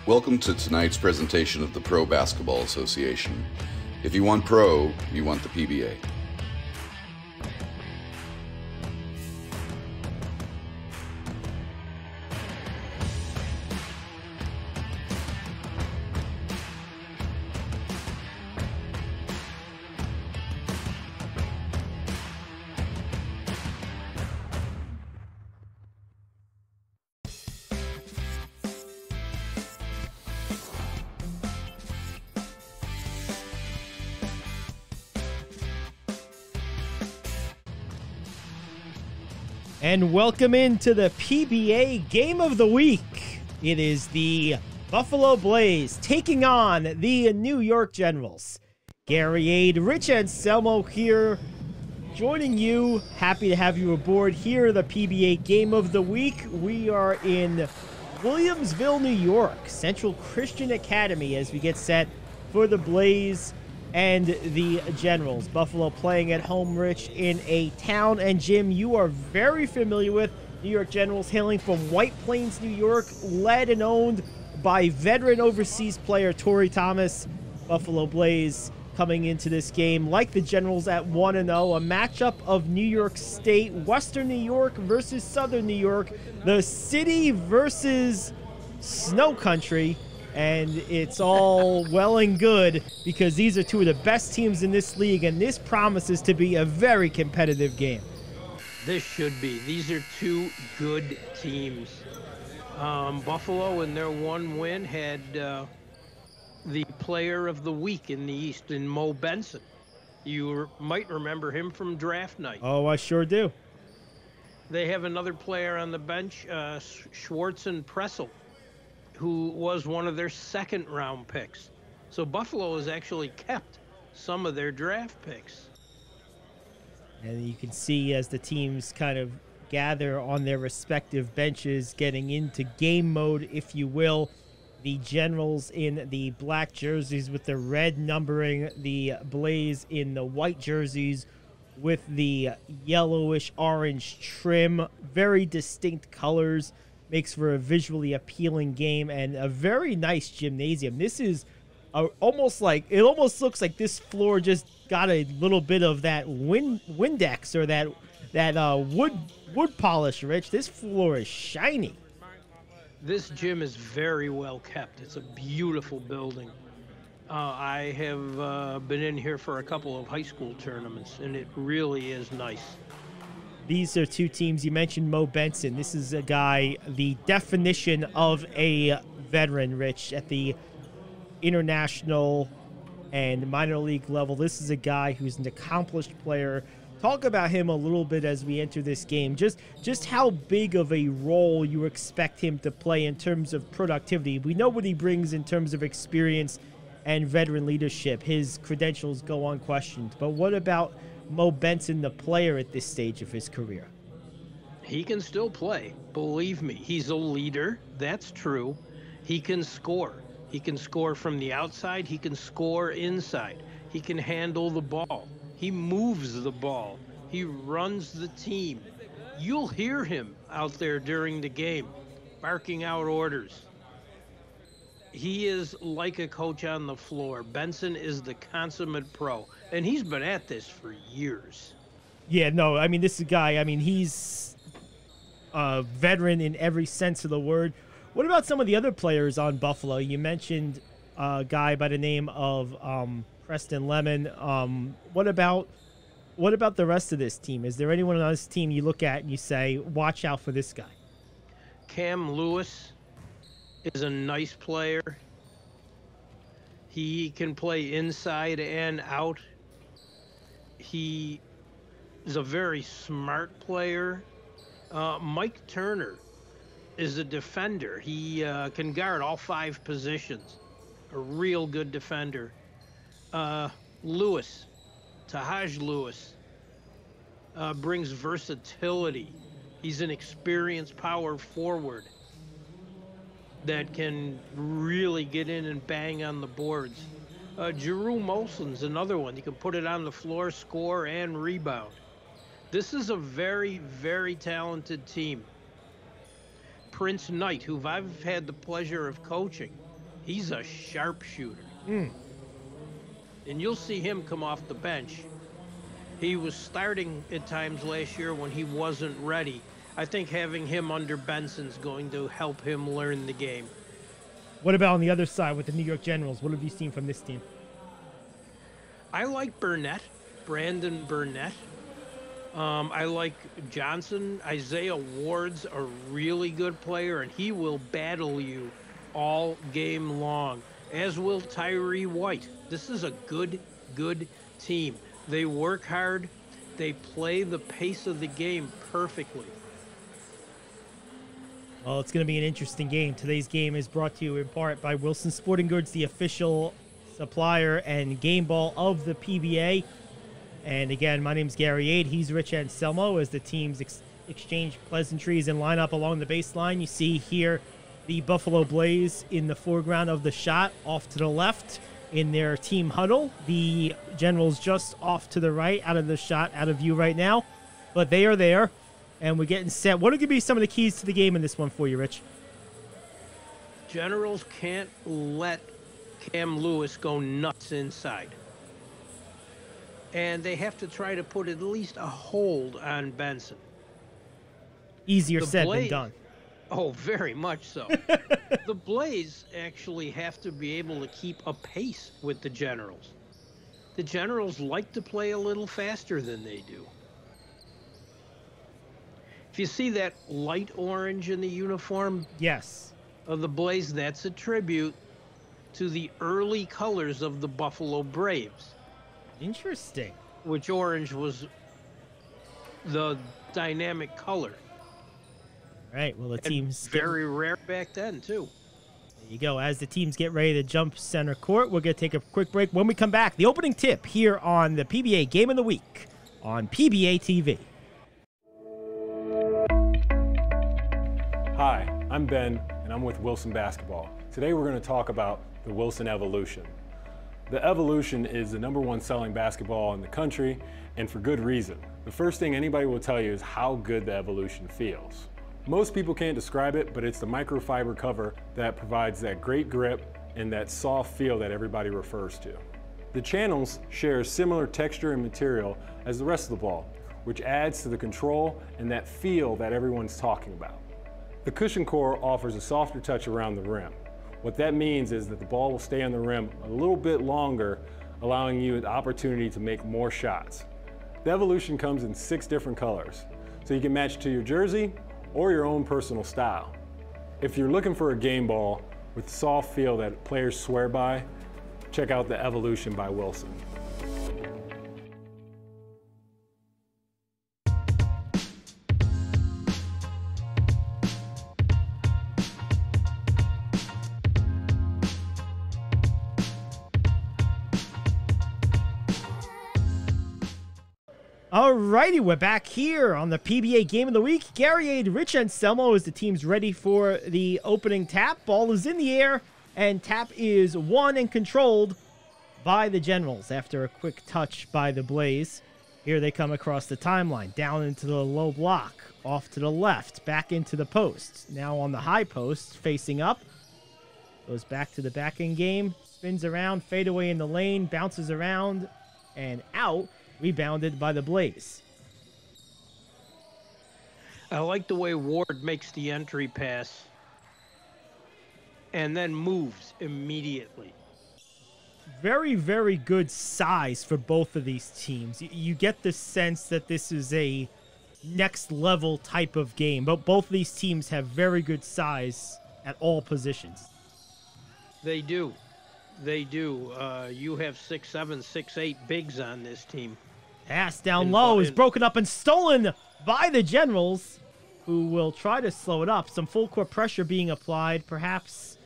Welcome to tonight's presentation of the Pro Basketball Association. If you want pro, you want the PBA. And welcome into the PBA Game of the Week. It is the Buffalo Blaze taking on the New York Generals. Gary Ade, Rich Anselmo here, joining you. Happy to have you aboard here, the PBA Game of the Week. We are in Williamsville, New York, Central Christian Academy, as we get set for the Blaze and the Generals. Buffalo playing at home, Rich, in a town and gym you are very familiar with. New York Generals hailing from White Plains, New York, led and owned by veteran overseas player Torrey Thomas. Buffalo Blaze coming into this game like the Generals at 1-0, a matchup of New York State, Western New York versus Southern New York, the city versus snow country. And it's all well and good because these are two of the best teams in this league, and this promises to be a very competitive game. This should be. These are two good teams. Buffalo, in their one win, had the player of the week in the East, in Mo Benson. You might remember him from draft night. Oh, I sure do. They have another player on the bench, Schwartzen Pressel, who was one of their second-round picks. So Buffalo has actually kept some of their draft picks. And you can see as the teams kind of gather on their respective benches, getting into game mode, if you will. The Generals in the black jerseys with the red numbering, the Blaze in the white jerseys with the yellowish orange trim. Very distinct colors. Makes for a visually appealing game and a very nice gymnasium. This is almost looks like this floor just got a little bit of that Windex or that wood polish, Rich. This floor is shiny. This gym is very well kept. It's a beautiful building. I have been in here for a couple of high school tournaments, and it really is nice. These are two teams. You mentioned Mo Benson. This is a guy, the definition of a veteran, Rich, at the international and minor league level. This is a guy who's an accomplished player. Talk about him a little bit as we enter this game. Just how big of a role you expect him to play in terms of productivity. We know what he brings in terms of experience and veteran leadership. His credentials go unquestioned. But what about Mo Benson, the player at this stage of his career? He can still play. Believe me, he's a leader. That's true. He can score. He can score from the outside. He can score inside. He can handle the ball. He moves the ball. He runs the team. You'll hear him out there during the game, barking out orders. He is like a coach on the floor. Benson is the consummate pro, and he's been at this for years. Yeah, no, I mean, this is a guy, I mean, he's a veteran in every sense of the word. What about some of the other players on Buffalo? You mentioned a guy by the name of Preston Lemon. What about the rest of this team? Is there anyone on this team you look at and you say, watch out for this guy? Cam Lewis is a nice player. He can play inside and out. He is a very smart player. Mike Turner is a defender. He can guard all 5 positions. A real good defender. Lewis, Tahaj Lewis, brings versatility. He's an experienced power forward that can really get in and bang on the boards. Jerome Olsen's another one. You can put it on the floor, score, and rebound. This is a very, very talented team. Prince Knight, who I've had the pleasure of coaching, He's a sharpshooter. And you'll see him come off the bench. He was starting at times last year when he wasn't ready. I think having him under Benson's going to help him learn the game. What about on the other side with the New York Generals? What have you seen from this team? I like Brandon Burnett. I like Johnson. Isaiah Ward's a really good player, and he will battle you all game long, as will Tyree White. This is a good team. They work hard. They play the pace of the game perfectly. Well, it's going to be an interesting game. Today's game is brought to you in part by Wilson Sporting Goods, the official supplier and game ball of the PBA. And again, my name's Gary Ade. He's Rich Anselmo. As the teams exchange pleasantries and line up along the baseline, you see here the Buffalo Blaze in the foreground of the shot, off to the left in their team huddle. The Generals just off to the right, out of the shot, out of view right now. But they are there. And we're getting set. What are going to be some of the keys to the game in this one for you, Rich? Generals can't let Cam Lewis go nuts inside. And they have to try to put at least a hold on Benson. Easier said than done. Oh, very much so. The Blaze actually have to be able to keep a pace with the Generals. The Generals like to play a little faster than they do. If you see that light orange in the uniform Yes. of the Blaze, that's a tribute to the early colors of the Buffalo Braves, Interesting. which orange was the dynamic color. All right, well, the And teams... very rare back then, too. There you go. As the teams get ready to jump center court, we're going to take a quick break. When we come back, the opening tip here on the PBA Game of the Week on PBA TV. Hi, I'm Ben, and I'm with Wilson Basketball. Today we're going to talk about the Wilson Evolution. The Evolution is the #1 selling basketball in the country, and for good reason. The first thing anybody will tell you is how good the Evolution feels. Most people can't describe it, but it's the microfiber cover that provides that great grip and that soft feel that everybody refers to. The channels share a similar texture and material as the rest of the ball, which adds to the control and that feel that everyone's talking about. The cushion core offers a softer touch around the rim. What that means is that the ball will stay on the rim a little bit longer, allowing you the opportunity to make more shots. The Evolution comes in 6 different colors, so you can match to your jersey or your own personal style. If you're looking for a game ball with the soft feel that players swear by, check out the Evolution by Wilson. Alrighty, we're back here on the PBA Game of the Week. Gary Ade, Rich Anselmo as the team's ready for the opening tap. Ball is in the air, and tap is won and controlled by the Generals after a quick touch by the Blaze. Here they come across the timeline, down into the low block, off to the left, back into the post. Now on the high post, facing up. Goes back to the back end game, spins around, fadeaway in the lane, bounces around, and out. Rebounded by the Blaze. I like the way Ward makes the entry pass and then moves immediately. Very, very good size for both of these teams. You get the sense that this is a next level type of game, but both of these teams have very good size at all positions. They do. They do. You have 6'7", 6'8" bigs on this team. Pass down low is broken up and stolen by the Generals, who will try to slow it up. Some full court pressure being applied, perhaps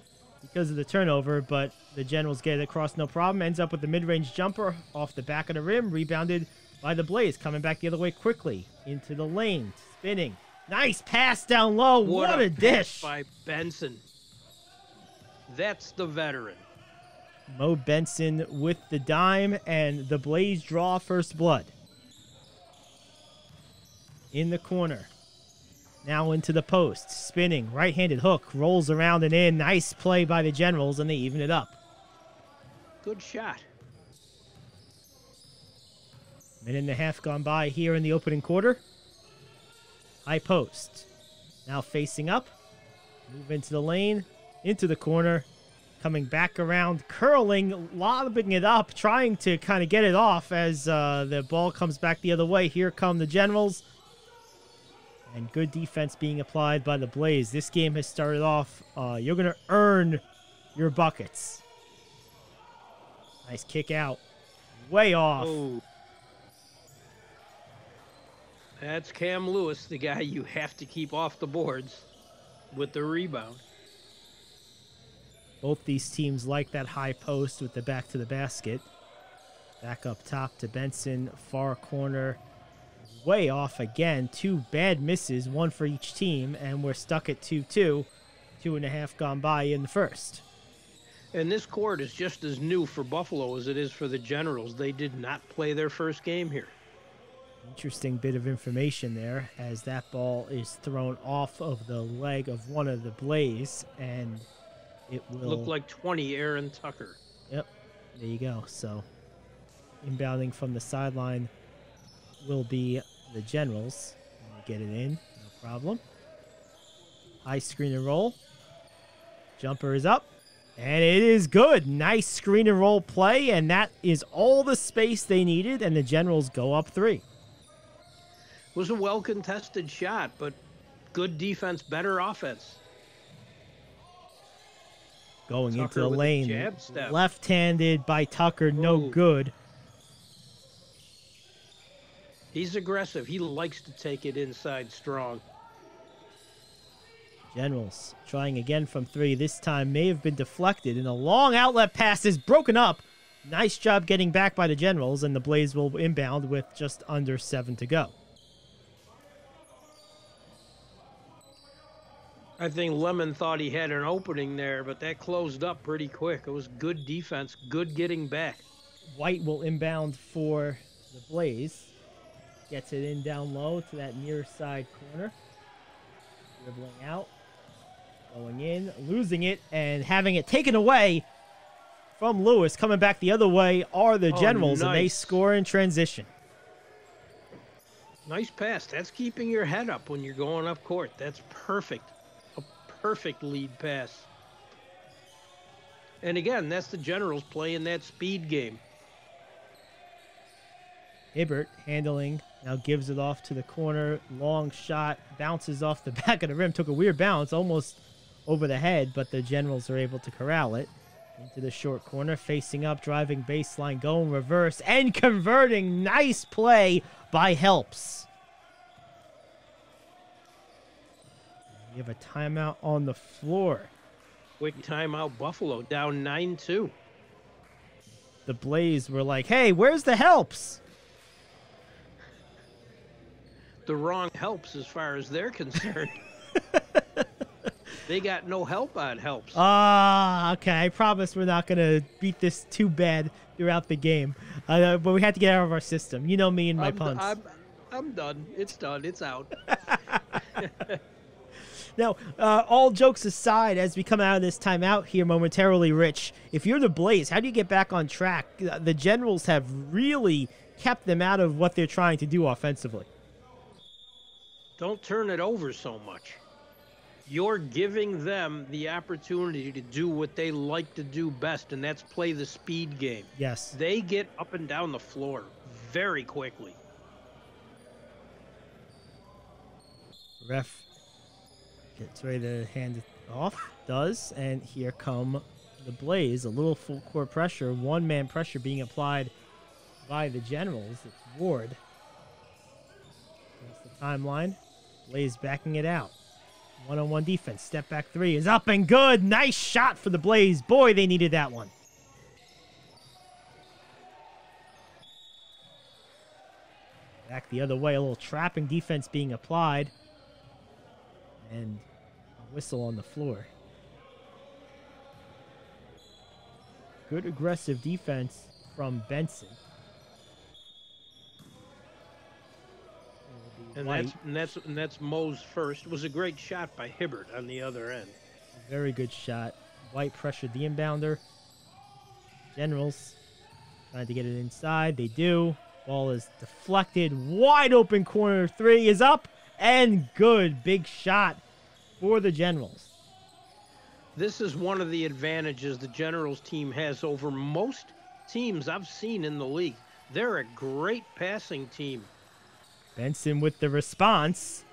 because of the turnover, but the Generals get it across no problem. Ends up with the mid-range jumper off the back of the rim, rebounded by the Blaze. Coming back the other way quickly into the lane, spinning. Nice pass down low. What a dish by Benson. That's the veteran. Mo Benson with the dime, and the Blaze draw first blood. In the corner. Now into the post. Spinning. Right-handed hook. Rolls around and in. Nice play by the Generals, and they even it up. Good shot. Minute and a half gone by here in the opening quarter. High post. Now facing up. Move into the lane. Into the corner. Coming back around. Curling. Lobbing it up. Trying to kind of get it off as the ball comes back the other way. Here come the Generals. And good defense being applied by the Blaze. This game has started off. You're going to earn your buckets. Nice kick out. Way off. Oh. That's Cam Lewis, the guy you have to keep off the boards with the rebound. Both these teams like that high post with the back to the basket. Back up top to Benson, far corner. Way off again. 2 bad misses, 1 for each team, and we're stuck at 2-2. 2.5 gone by in the first. And this court is just as new for Buffalo as it is for the Generals. They did not play their first game here. Interesting bit of information there as that ball is thrown off of the leg of one of the Blaze, and it will look like 20 Aaron Tucker. Yep, there you go. So inbounding from the sideline will be the Generals. Get it in, no problem. High screen and roll. Jumper is up, and it is good. Nice screen and roll play, and that is all the space they needed, and the Generals go up 3. Was a well-contested shot, but good defense, better offense. Going Tucker into the with a lane. jab step. Left-handed by Tucker, no Whoa. good. He's aggressive. He likes to take it inside strong. Generals trying again from 3. This time may have been deflected, and a long outlet pass is broken up. Nice job getting back by the Generals, and the Blaze will inbound with just under 7 to go. I think Lemon thought he had an opening there, but that closed up pretty quick. It was good defense, good getting back. White will inbound for the Blaze. Gets it in down low to that near side corner. Dribbling out. Going in, losing it, and having it taken away from Lewis. Coming back the other way are the Generals, nice. And they score in transition. Nice pass. That's keeping your head up when you're going up court. That's perfect. A perfect lead pass. And again, that's the Generals playing that speed game. Hibbert handling, now gives it off to the corner. Long shot, bounces off the back of the rim. Took a weird bounce, almost over the head, but the Generals are able to corral it. Into the short corner, facing up, driving baseline, going reverse, and converting. Nice play by Helps. We have a timeout on the floor. Quick timeout, Buffalo, down 9-2. The Blaze were like, hey, where's the Helps? The wrong Helps as far as they're concerned. They got no help on Helps. Okay. I promise we're not going to beat this too bad throughout the game. But we had to get out of our system. You know me and my puns. I'm done. It's done. It's out. Now, all jokes aside, as we come out of this timeout here momentarily, Rich, if you're the Blaze, how do you get back on track? The Generals have really kept them out of what they're trying to do offensively. Don't turn it over so much. You're giving them the opportunity to do what they like to do best, and that's play the speed game. Yes. They get up and down the floor very quickly. Ref gets ready to hand it off. Does. And here come the Blaze. A little full court pressure. One-man pressure being applied by the Generals. It's Ward. There's the timeline. Blaze backing it out. One-on-one defense. Step back 3 is up and good. Nice shot for the Blaze. Boy, they needed that one. Back the other way. A little trapping defense being applied. And a whistle on the floor. Good aggressive defense from Benson. It will be And White. that's Moe's first. It was a great shot by Hibbert on the other end. Very good shot. White pressured the inbounder. Generals trying to get it inside. They do. Ball is deflected. Wide open corner three is up and good. Big shot for the Generals. This is one of the advantages the Generals team has over most teams I've seen in the league. They're a great passing team. Benson with the response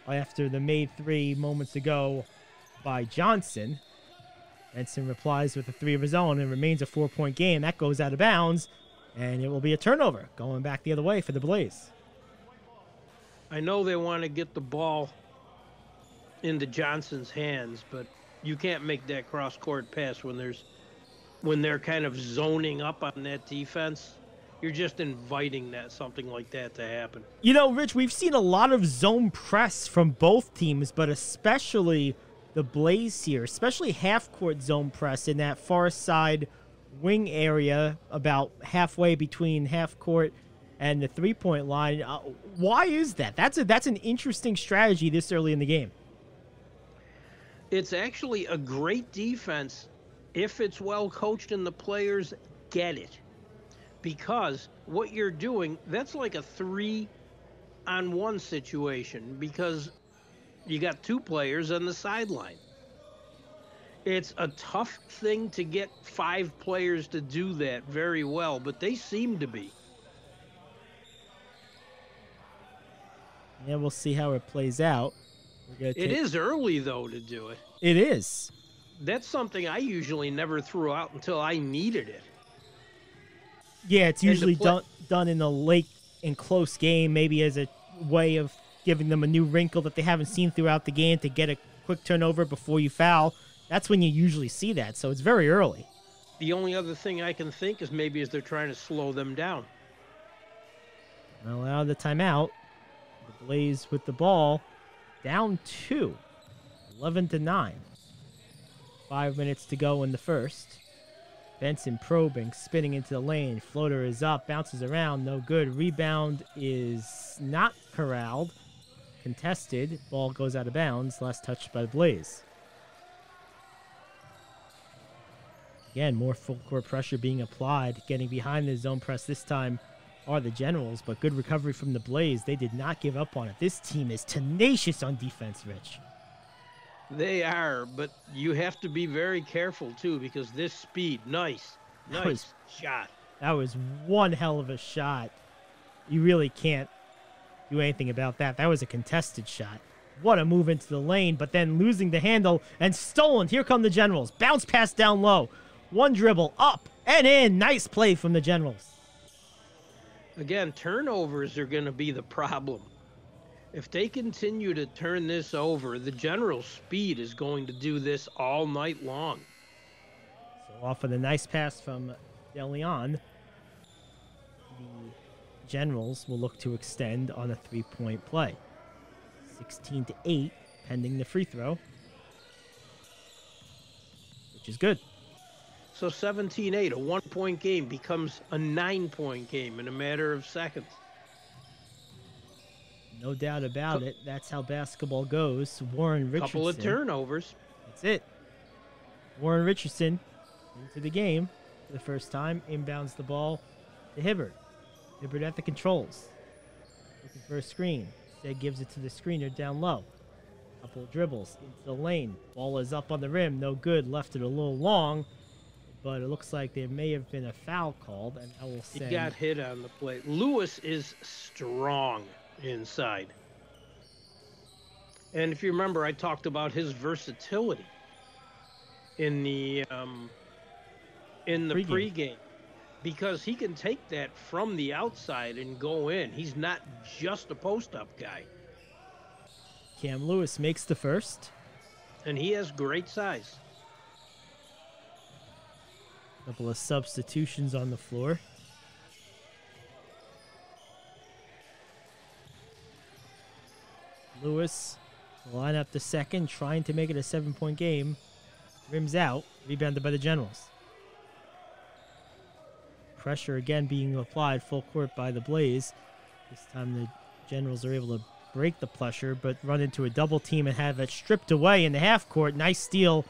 after the made three moments ago by Johnson. Benson replies with a three of his own and remains a 4-point game. That goes out of bounds, and it will be a turnover going back the other way for the Blaze. I know they want to get the ball into Johnson's hands, but you can't make that cross-court pass when they're kind of zoning up on that defense. You're just inviting something like that to happen. You know, Rich, we've seen a lot of zone press from both teams, but especially the Blaze here, especially half-court zone press in that far side wing area about halfway between half-court and the three-point line. Why is that? That's an interesting strategy this early in the game. It's actually a great defense if it's well coached and the players get it. Because what you're doing, that's like a 3-on-1 situation because you got two players on the sideline. It's a tough thing to get 5 players to do that very well, but they seem to be. Yeah, we'll see how it plays out. It is early, though, to do it. It is. That's something I usually never threw out until I needed it. Yeah, it's usually done in a late and close game, maybe as a way of giving them a new wrinkle that they haven't seen throughout the game to get a quick turnover before you foul. That's when you usually see that, so it's very early. The only other thing I can think is maybe they're trying to slow them down. Well, out of the timeout, the Blaze with the ball, down 2, 11-9. 5 minutes to go in the first. Benson probing, spinning into the lane. Floater is up, bounces around, no good. Rebound is not corralled. Contested, ball goes out of bounds. Last touch by the Blaze. Again, more full court pressure being applied. Getting behind the zone press this time are the Generals, but good recovery from the Blaze. They did not give up on it. This team is tenacious on defense, Rich. They are, but you have to be very careful, too, because this speed, nice shot. That was one hell of a shot. You really can't do anything about that. That was a contested shot. What a move into the lane, but then losing the handle and stolen. Here come the Generals. Bounce pass down low. One dribble, up and in. Nice play from the Generals. Again, turnovers are going to be the problem. If they continue to turn this over, the Generals' speed is going to do this all night long. So off of the nice pass from DeLeon, the Generals will look to extend on a 3-point play. 16-8, pending the free throw, which is good. So 17-8, a 1-point game becomes a 9-point game in a matter of seconds. No doubt about it. That's how basketball goes. Warren Richardson. Couple of turnovers. That's it. Warren Richardson into the game for the first time. Inbounds the ball to Hibbert. Hibbert at the controls. Looking for a screen. Instead gives it to the screener down low. Couple of dribbles into the lane. Ball is up on the rim. No good. Left it a little long. But it looks like there may have been a foul called. And I will say he got hit on the play. Lewis is strong inside. And if you remember, I talked about his versatility in the pregame, because he can take that from the outside and go in. He's not just a post-up guy. Cam Lewis makes the first. And he has great size. Couple of substitutions on the floor. Lewis will line up the second, trying to make it a 7-point game. Rims out, rebounded by the Generals. Pressure again being applied full court by the Blaze. This time the Generals are able to break the pressure, but run into a double team and have it stripped away in the half court. Nice steal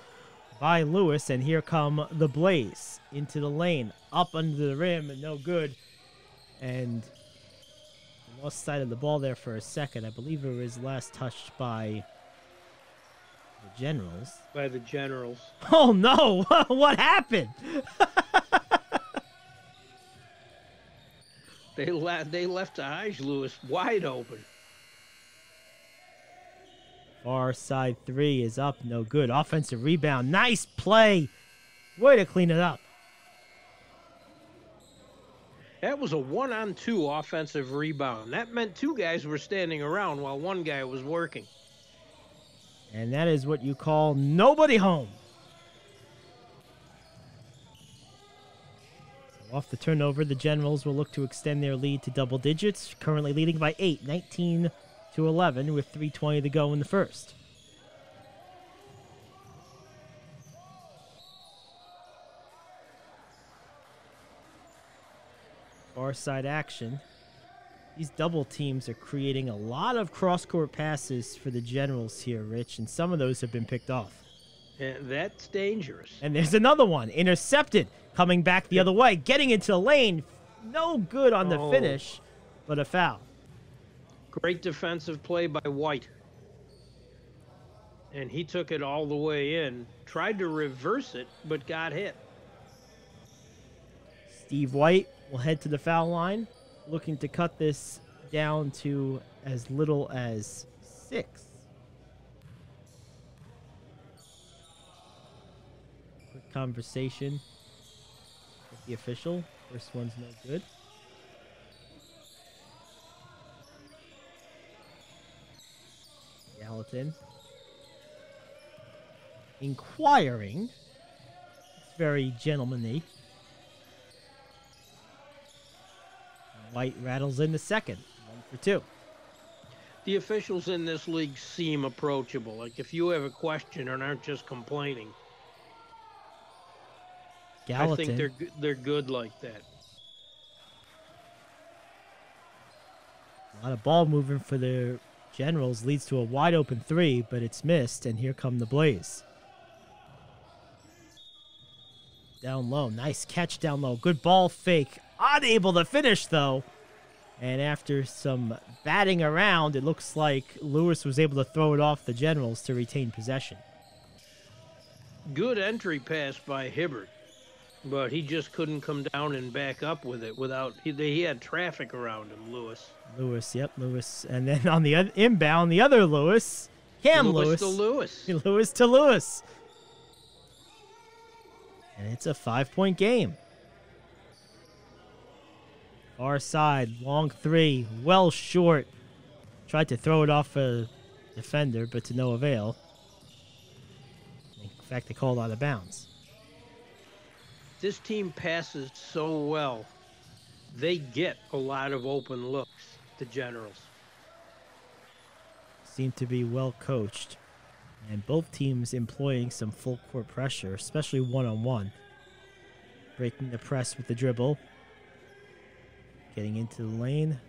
by Lewis, and here come the Blaze into the lane, up under the rim, and no good. And lost sight of the ball there for a second. I believe it was last touched by the Generals. By the Generals. Oh no! What happened? They left Taj Lewis wide open. Far side three is up, no good. Offensive rebound, nice play. Way to clean it up. That was a 1-on-2 offensive rebound. That meant two guys were standing around while one guy was working. And that is what you call nobody home. So off the turnover, the Generals will look to extend their lead to double digits, currently leading by 8, 19-11, with 3:20 to go in the first. Far side action. These double teams are creating a lot of cross-court passes for the Generals here, Rich, and some of those have been picked off. And that's dangerous. And there's another one, intercepted, coming back the other way, getting into the lane. No good on the finish, but a foul. Great defensive play by White. And he took it all the way in, tried to reverse it, but got hit. Steve White will head to the foul line, looking to cut this down to as little as 6. Quick conversation with the official. First one's no good. Gallatin inquiring. It's very gentlemanly. White rattles in the second. 1 for 2. The officials in this league seem approachable. Like if you have a question and aren't just complaining. Gallatin. I think they're good like that. A lot of ball movement for the Generals leads to a wide open 3, but it's missed, and here come the Blaze. Down low. Nice catch down low. Good ball fake. Unable to finish, though. And after some batting around, it looks like Lewis was able to throw it off the Generals to retain possession. Good entry pass by Hibbert, but he just couldn't come down and back up with it without... He had traffic around him, Lewis. Lewis. And then on the inbound, the other Lewis, Cam Lewis. Lewis. Lewis to Lewis. And it's a 5-point game. Far side, long 3, well short. Tried to throw it off a defender, but to no avail. In fact, they called out of bounds. This team passes so well. They get a lot of open looks, the Generals. Seem to be well coached. And both teams employing some full court pressure, especially one-on-one. Breaking the press with the dribble. Getting into the lane,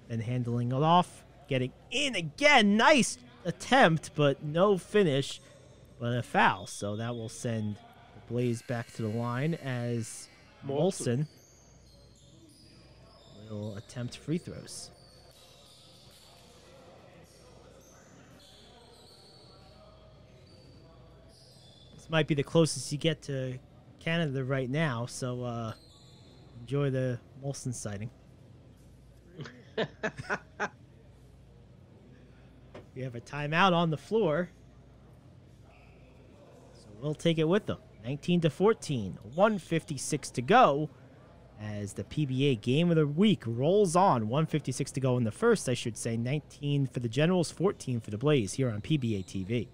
then handling it off. Getting in again. Nice attempt, but no finish, but a foul. So that will send the Blaze back to the line as Molson will attempt free throws. This might be the closest you get to Canada right now, so enjoy the Molson sighting. We have a timeout on the floor, so we'll take it with them. 19-14, 1:56 to go as the PBA Game of the Week rolls on. 1:56 to go in the first, I should say. 19 for the Generals, 14 for the Blaze here on PBA TV.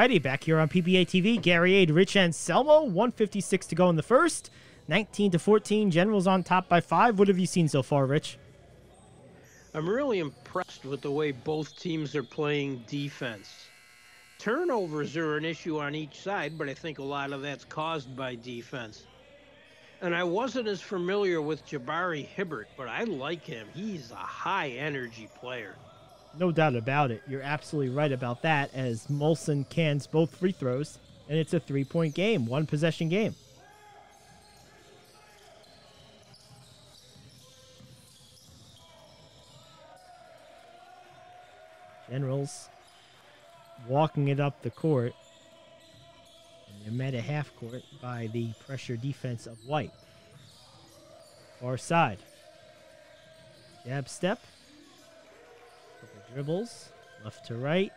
Alrighty, back here on PBA TV, Gary Ade, Rich Anselmo, 156 to go in the first. 19-14, Generals on top by 5. What have you seen so far, Rich? I'm really impressed with the way both teams are playing defense. Turnovers are an issue on each side, but I think a lot of that's caused by defense. And I wasn't as familiar with Jabari Hibbert, but I like him. He's a high-energy player. No doubt about it. You're absolutely right about that, as Molson cans both free throws, and it's a 3-point game, one-possession game. Generals walking it up the court. And they're met at half court by the pressure defense of White. Far side. Jab step. Couple dribbles. Left to right.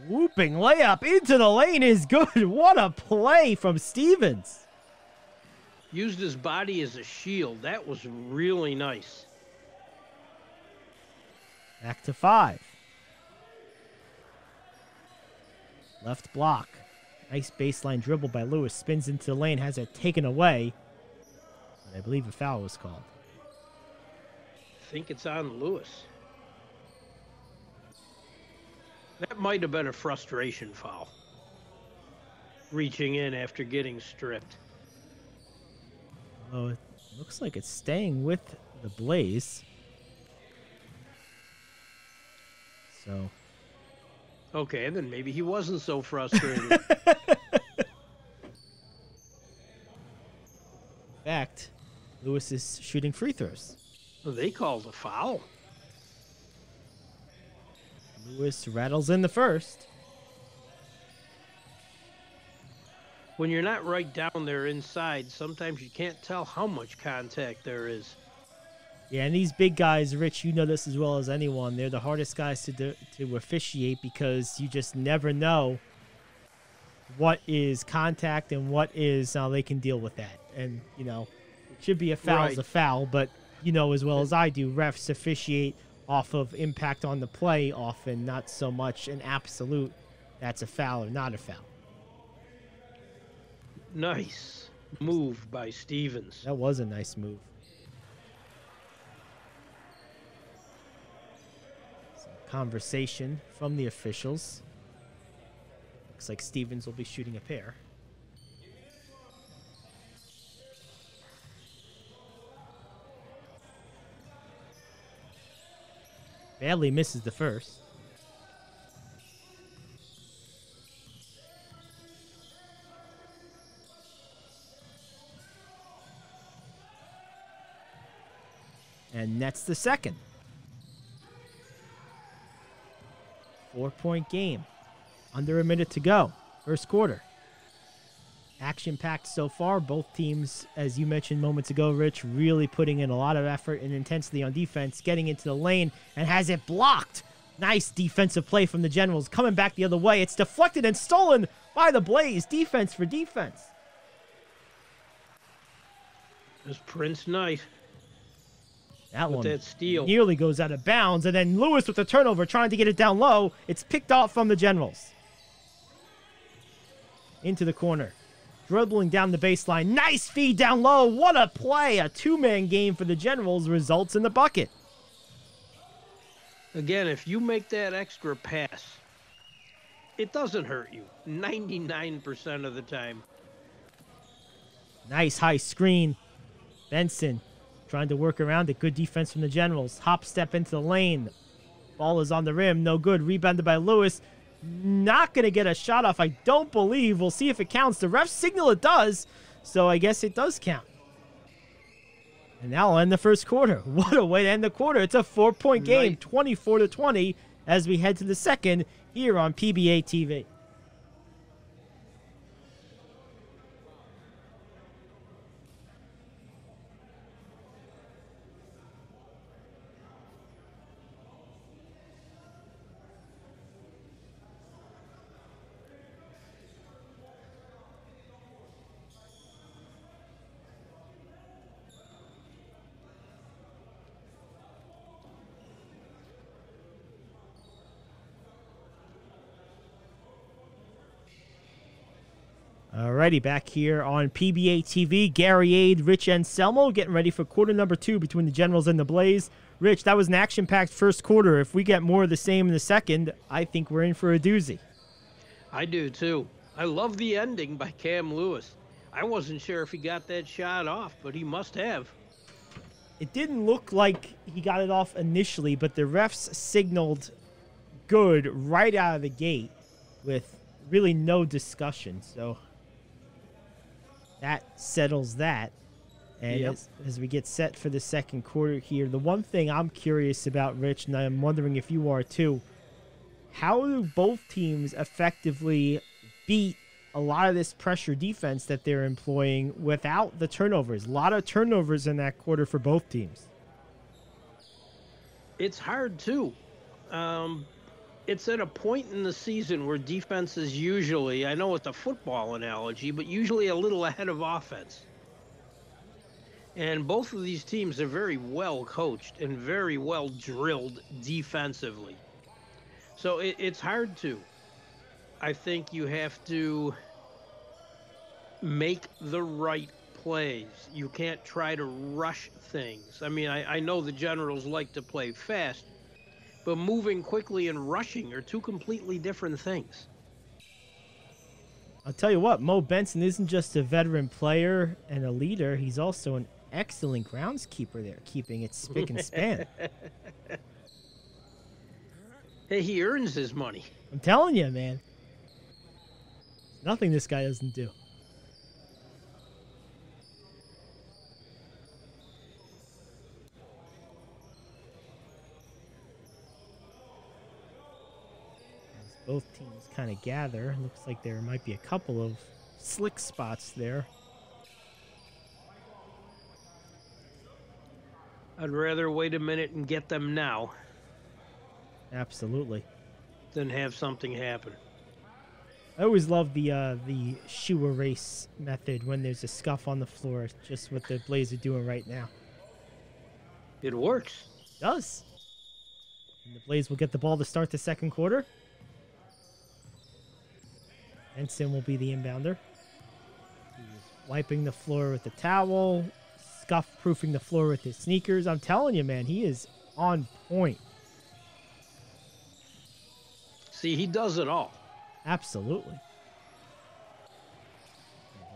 Swooping layup into the lane is good. What a play from Stevens. Used his body as a shield. That was really nice. Back to 5. Left block. Nice baseline dribble by Lewis. Spins into the lane. Has it taken away. But I believe a foul was called. I think it's on Lewis. That might have been a frustration foul. Reaching in after getting stripped. Oh, it looks like it's staying with the Blaze. So... okay, then maybe he wasn't so frustrated. In fact, Lewis is shooting free throws. Well, they called a foul. Lewis rattles in the first. When you're not right down there inside, sometimes you can't tell how much contact there is. Yeah, and these big guys, Rich, you know this as well as anyone. They're the hardest guys to officiate because you just never know what is contact and what is how they can deal with that. And, you know, it should be a foul is a foul, but you know as well as I do, refs officiate off of impact on the play often, not so much an absolute that's a foul or not a foul. Nice move by Stevens. That was a nice move. Conversation from the officials. Looks like Stevens will be shooting a pair. Badly misses the first. And nets the second. 4-point game. Under a minute to go. First quarter. Action-packed so far. Both teams, as you mentioned moments ago, Rich, really putting in a lot of effort and intensity on defense, getting into the lane, and has it blocked. Nice defensive play from the Generals. Coming back the other way. It's deflected and stolen by the Blaze. Defense for defense. There's Prince Knight. That one that steal nearly goes out of bounds. And then Lewis with the turnover, trying to get it down low. It's picked off from the Generals. Into the corner. Dribbling down the baseline. Nice feed down low. What a play. A two-man game for the Generals results in the bucket. Again, if you make that extra pass, it doesn't hurt you 99% of the time. Nice high screen. Benson trying to work around it. Good defense from the Generals. Hop step into the lane. Ball is on the rim. No good. Rebounded by Lewis. Not going to get a shot off, I don't believe. We'll see if it counts. The refs signal it does, so I guess it does count. And now we'll end the first quarter. What a way to end the quarter. It's a 4-point game, 24-20, as we head to the second here on PBA TV. Alrighty, back here on PBA TV, Gary Ade, Rich Anselmo getting ready for quarter number 2 between the Generals and the Blaze. Rich, that was an action-packed first quarter. If we get more of the same in the second, I think we're in for a doozy. I do too. I love the ending by Cam Lewis. I wasn't sure if he got that shot off, but he must have. It didn't look like he got it off initially, but the refs signaled good right out of the gate with really no discussion. So that settles that. And as we get set for the second quarter here, the one thing I'm curious about, Rich, and I'm wondering if you are too, how do both teams effectively beat a lot of this pressure defense that they're employing without the turnovers? A lot of turnovers in that quarter for both teams. It's hard too. It's at a point in the season where defense is usually, I know it's a football analogy, but usually a little ahead of offense. And both of these teams are very well coached and very well drilled defensively. So it's hard to. I think you have to make the right plays. You can't try to rush things. I mean, I know the Generals like to play fast, but moving quickly and rushing are two completely different things. I'll tell you what, Mo Benson isn't just a veteran player and a leader. He's also an excellent groundskeeper there, keeping it spick and span. Hey, he earns his money. I'm telling you, man. Nothing this guy doesn't do. As both teams kind of gather, looks like there might be a couple of slick spots there. I'd rather wait a minute and get them now Absolutely. than have something happen. I always love the shoe erase method when there's a scuff on the floor, just what the Blaze are doing right now. It works. It does. And the Blaze will get the ball to start the second quarter. Benson will be the inbounder. He's wiping the floor with the towel, scuff-proofing the floor with his sneakers. I'm telling you, man, he is on point. See, he does it all. Absolutely. And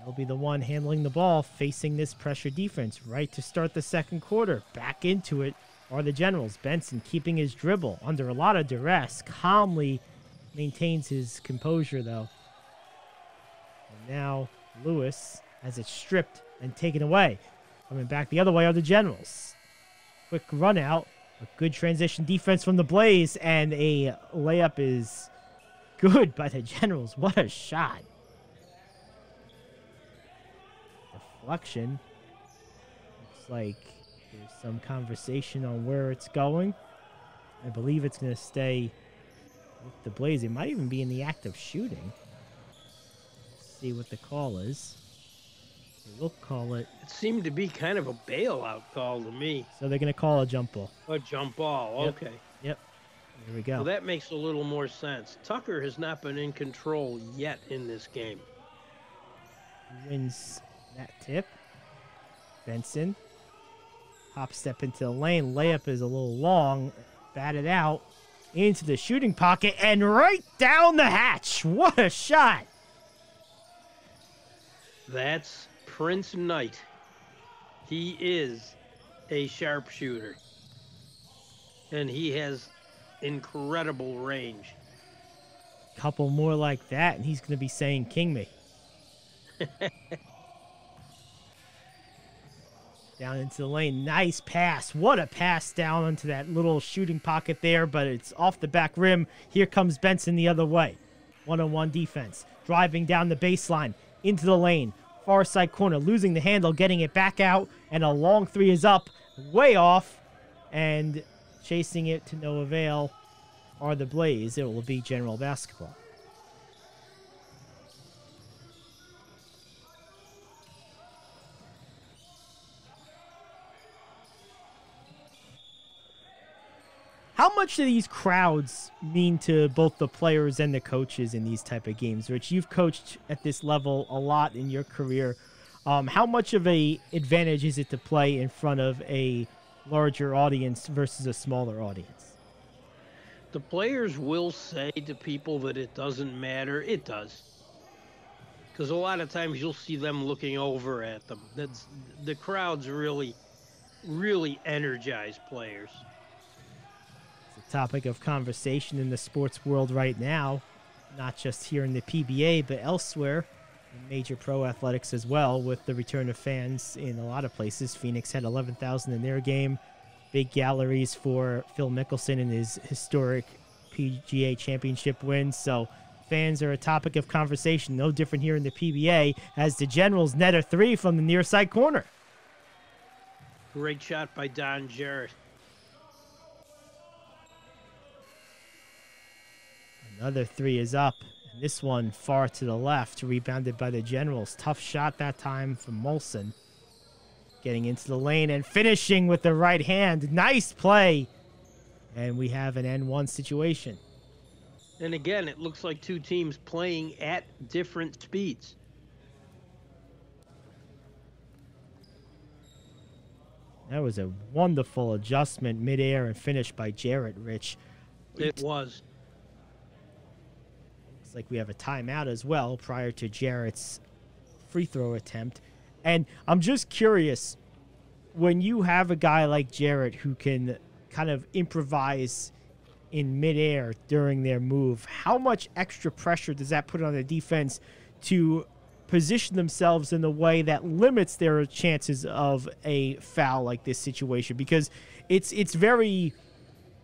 he'll be the one handling the ball, facing this pressure defense right to start the second quarter. Back into it are the Generals. Benson keeping his dribble under a lot of duress, calmly maintains his composure, though. And now Lewis has it stripped and taken away. Coming back the other way are the Generals. Quick run out. A good transition defense from the Blaze, and a layup is good by the Generals. What a shot. Deflection. Looks like there's some conversation on where it's going. I believe it's going to stay with the Blaze. It might even be in the act of shooting. Let's see what the call is. We'll call it. It seemed to be kind of a bailout call to me. So they're going to call a jump ball. A jump ball, Yep. okay. Yep. Here we go. Well, that makes a little more sense. Tucker has not been in control yet in this game. He wins that tip. Benson. Hop step into the lane. Layup is a little long. Batted out into the shooting pocket and right down the hatch. What a shot. That's Prince Knight. He is a sharpshooter. And he has incredible range. Couple more like that, and he's going to be saying, "King me." Down into the lane. Nice pass. What a pass down into that little shooting pocket there, but it's off the back rim. Here comes Benson the other way. One-on-one defense. Driving down the baseline into the lane. Far side corner, losing the handle, getting it back out, and a long three is up, way off, and chasing it to no avail are the Blaze. It will be General basketball. How much do these crowds mean to both the players and the coaches in these type of games? Rich, you've coached at this level a lot in your career. How much of a advantage is it to play in front of a larger audience versus a smaller audience? The players will say to people that it doesn't matter. It does. Because a lot of times you'll see them looking over at them. The crowds really, really energize players. It's a topic of conversation in the sports world right now, not just here in the PBA, but elsewhere in major pro athletics as well, with the return of fans in a lot of places. Phoenix had 11,000 in their game. Big galleries for Phil Mickelson in his historic PGA championship win. So fans are a topic of conversation. No different here in the PBA as the Generals net a 3 from the near side corner. Great shot by Don Jarrett. Another 3 is up. And this one far to the left, rebounded by the Generals. Tough shot that time from Molson. Getting into the lane and finishing with the right hand. Nice play. And we have an N1 situation. And again, it looks like two teams playing at different speeds. That was a wonderful adjustment midair and finish by Jarrett, Rich. It was. Looks like we have a timeout as well prior to Jarrett's free throw attempt. And I'm just curious, when you have a guy like Jarrett who can kind of improvise in midair during their move, how much extra pressure does that put on the defense to position themselves in a way that limits their chances of a foul like this situation? Because it's very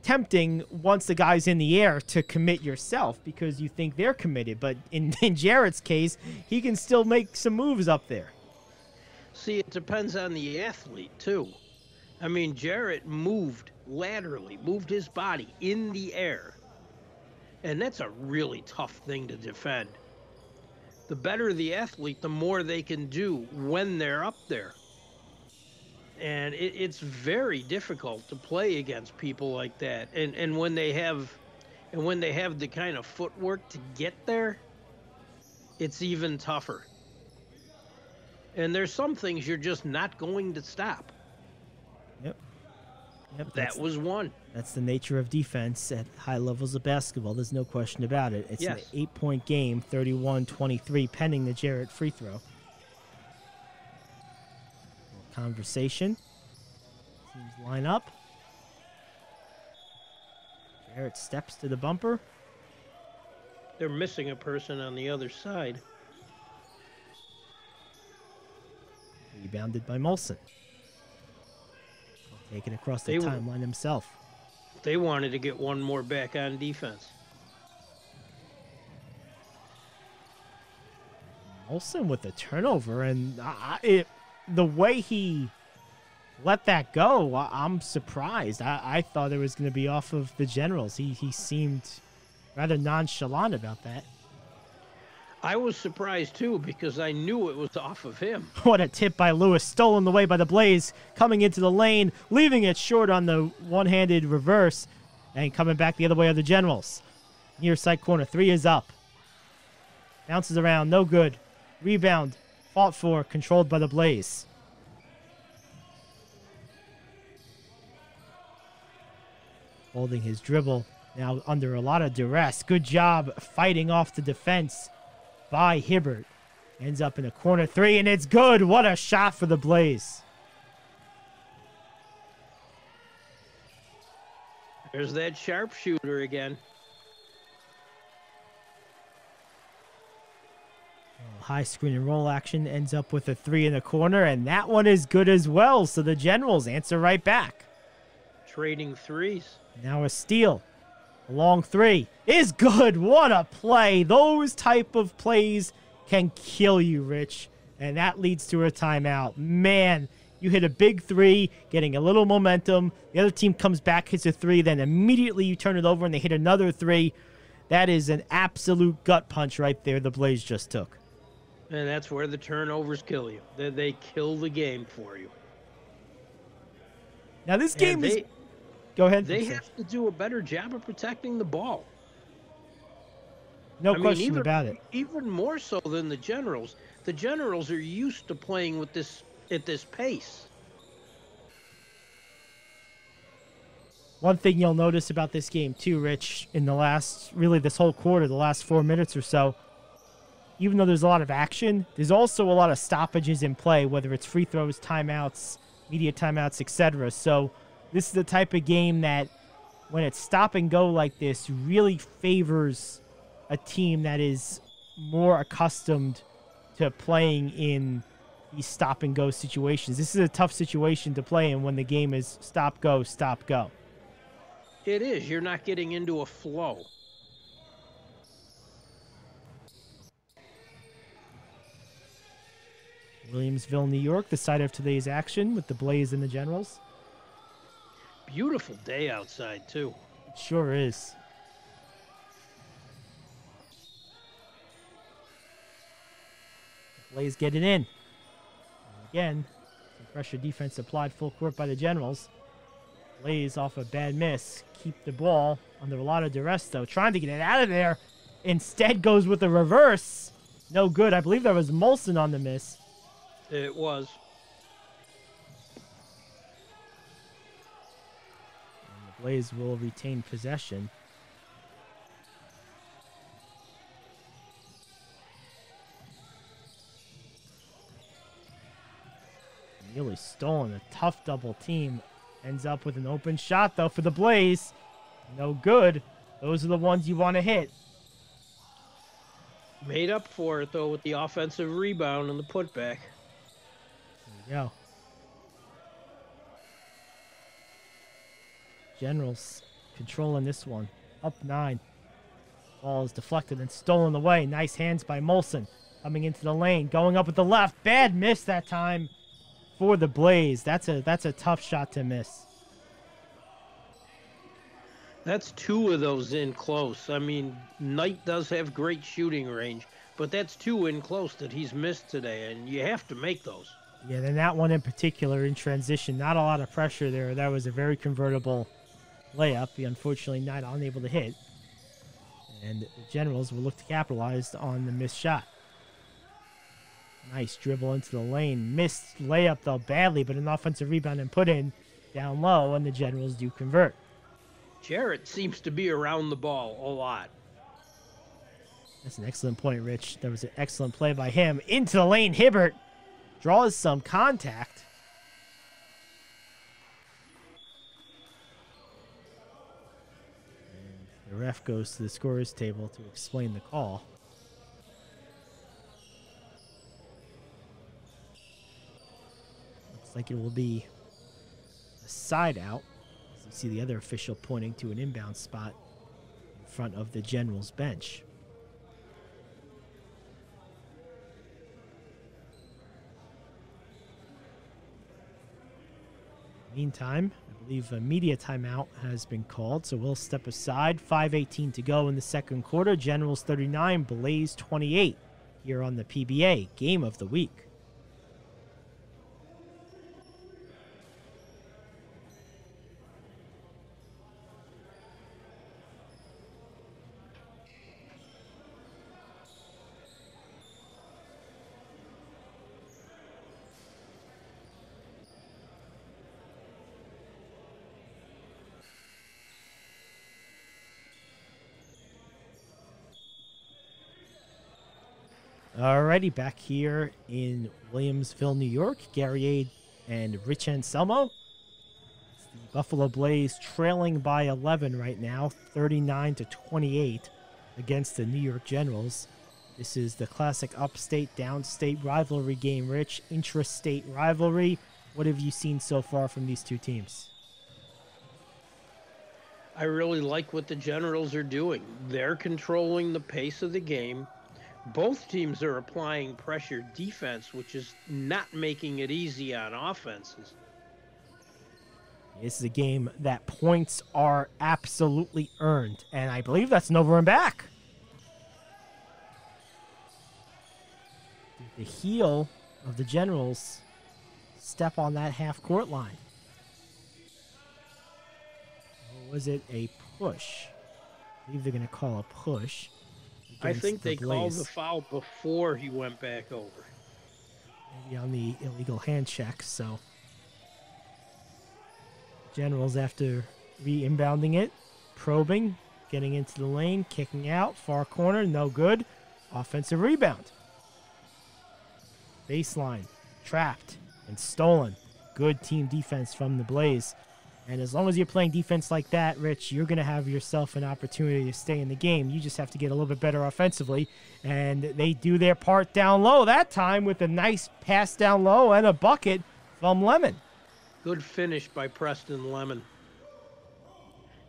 tempting once the guy's in the air to commit yourself because you think they're committed. But in Jarrett's case, he can still make some moves up there. See, it depends on the athlete, too. I mean, Jarrett moved laterally, moved his body in the air. And that's a really tough thing to defend. The better the athlete, the more they can do when they're up there. And it's very difficult to play against people like that. And when they have the kind of footwork to get there, it's even tougher. And there's some things you're just not going to stop. Yep, that was one. That's the nature of defense at high levels of basketball. There's no question about it. It's an 8-point game, 31-23, pending the Jarrett free throw. Conversation. Teams line up. Jarrett steps to the bumper. They're missing a person on the other side. Rebounded by Molson. Taken across the timeline himself. They wanted to get one more back on defense. Molson with a turnover, and the way he let that go, I'm surprised. I thought it was going to be off of the Generals. He seemed rather nonchalant about that. I was surprised, too, because I knew it was off of him. What a tip by Lewis. Stolen away by the Blaze. Coming into the lane. Leaving it short on the one-handed reverse. And coming back the other way are the Generals. Near side corner. 3 is up. Bounces around. No good. Rebound. Fought for. Controlled by the Blaze. Holding his dribble. Now under a lot of duress. Good job fighting off the defense by Hibbert. Ends up in a corner 3, and it's good. What a shot for the Blaze. There's that sharpshooter again. High screen and roll action ends up with a 3 in the corner, and that one is good as well. So the Generals answer right back. Trading threes. Now a steal. A long 3 is good. What a play. Those type of plays can kill you, Rich. And that leads to a timeout. Man, you hit a big 3, getting a little momentum. The other team comes back, hits a 3, then immediately you turn it over and they hit another 3. That is an absolute gut punch right there the Blaze just took. And that's where the turnovers kill you. They kill the game for you. Now this game is... Go ahead. They have to do a better job of protecting the ball. No question about it. Even more so than the Generals. The Generals are used to playing with this at this pace. One thing you'll notice about this game too, Rich, in this whole quarter, the last 4 minutes or so, even though there's a lot of action, there's also a lot of stoppages in play, whether it's free throws, timeouts, media timeouts, etc. So this is the type of game that, when it's stop and go like this, really favors a team that is more accustomed to playing in these stop and go situations. This is a tough situation to play in when the game is stop, go, stop, go. It is. You're not getting into a flow. Williamsville, New York, the site of today's action with the Blaze and the Generals. Beautiful day outside, too. It sure is. Blaze get it in. And again, some pressure defense applied full court by the Generals. Blaze off a bad miss. Keep the ball under a lot of duress, though. Trying to get it out of there. Instead goes with the reverse. No good. I believe that was Molson on the miss. It was. And the Blaze will retain possession. Nearly stolen. A tough double team. Ends up with an open shot, though, for the Blaze. No good. Those are the ones you want to hit. Made up for it, though, with the offensive rebound and the putback. There you go. Generals controlling this one. Up 9. Ball is deflected and stolen away. Nice hands by Molson. Coming into the lane. Going up with the left. Bad miss that time for the Blaze. That's a tough shot to miss. That's 2 of those in close. I mean, Knight does have great shooting range, but that's 2 in close that he's missed today, and you have to make those. Yeah, then that one in particular in transition, not a lot of pressure there. That was a very convertible layup. He unfortunately not unable to hit. And the Generals will look to capitalize on the missed shot. Nice dribble into the lane. Missed layup, though, badly, but an offensive rebound and put in down low, and the Generals do convert. Jarrett seems to be around the ball a lot. That's an excellent point, Rich. That was an excellent play by him. Into the lane, Hibbert draws some contact. And the ref goes to the scorer's table to explain the call. Looks like it will be a side out. As you see the other official pointing to an inbound spot in front of the Generals bench. Meantime, I believe a media timeout has been called, so we'll step aside. 5:18 to go in the second quarter. Generals 39, Blaze 28 here on the PBA Game of the Week. Alrighty, back here in Williamsville, New York. Gary Ade and Rich Anselmo. It's the Buffalo Blaze trailing by 11 right now, 39-28 against the New York Generals. This is the classic upstate, downstate rivalry game, Rich. Intrastate rivalry. What have you seen so far from these two teams? I really like what the Generals are doing. They're controlling the pace of the game. Both teams are applying pressure defense, which is not making it easy on offenses. This is a game that points are absolutely earned, and I believe that's an over and back. The heel of the Generals step on that half-court line. was it a push? I believe they're going to call a push. I think they called Blaze. the foul before he went back over. Maybe on the illegal hand check, so. Generals, after re-inbounding it, probing, getting into the lane, kicking out, far corner, no good. Offensive rebound. Baseline, trapped, and stolen. Good team defense from the Blaze. And as long as you're playing defense like that, Rich, you're going to have yourself an opportunity to stay in the game. You just have to get a little bit better offensively. And they do their part down low that time with a nice pass down low and a bucket from Lemon. Good finish by Preston Lemon.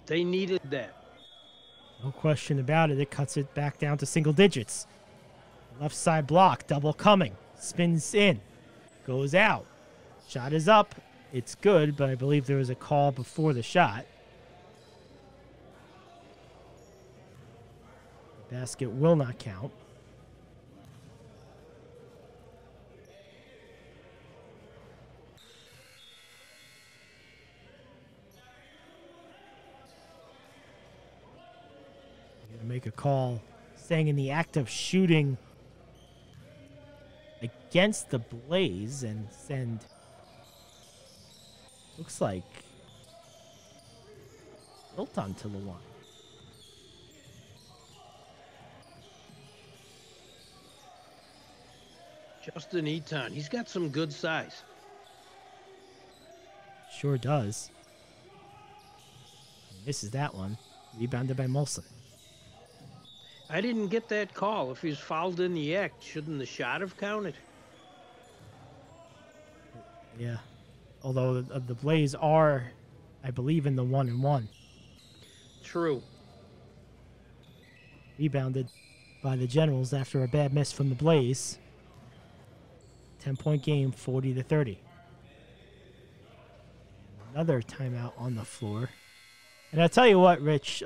They needed that. No question about it. It cuts it back down to single digits. Left side block, double coming. Spins in. Goes out. Shot is up. It's good, but I believe there was a call before the shot. The basket will not count. You're going to make a call saying in the act of shooting against the Blaze and send... Looks like Hilton to the line. Justin Eaton, he's got some good size. Sure does. Misses that one. Rebounded by Molson. I didn't get that call. If he was fouled in the act, shouldn't the shot have counted? Yeah. Although the Blaze are, I believe, in the 1-and-1. True. Rebounded by the Generals after a bad miss from the Blaze. 10-point game, 40-30. Another timeout on the floor. And I'll tell you what, Rich,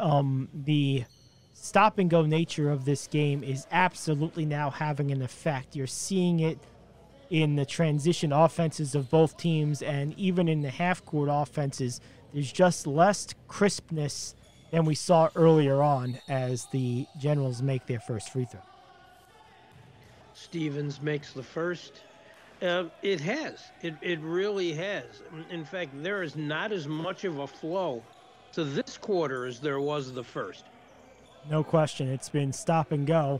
the stop-and-go nature of this game is absolutely now having an effect. You're seeing it in the transition offenses of both teams, and even in the half-court offenses, there's just less crispness than we saw earlier on as the Generals make their first free throw. Stevens makes the first. It has. It really has. In fact, there is not as much of a flow to this quarter as there was the first. No question. It's been stop and go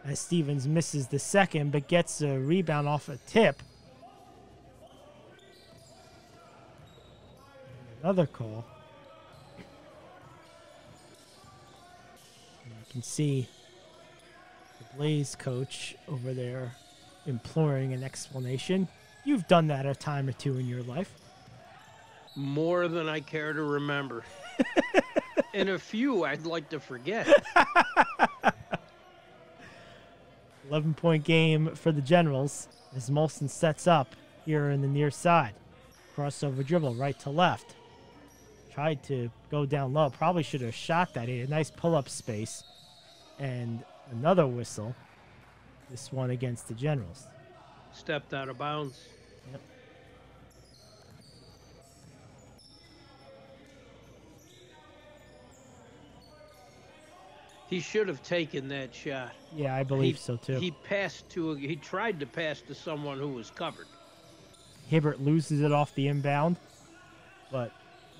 as Stevens misses the second, but gets a rebound off a tip. Another call. And you can see the Blaze coach over there imploring an explanation. You've done that a time or two in your life. More than I care to remember. And a few I'd like to forget. 11-point game for the Generals as Molson sets up here in the near side. Crossover dribble right to left. Tried to go down low. Probably should have shot that. He had a nice pull-up space. And another whistle. This one against the Generals. Stepped out of bounds. Yep. He should have taken that shot. Yeah, I believe so too. He tried to pass to someone who was covered. Hibbert loses it off the inbound, but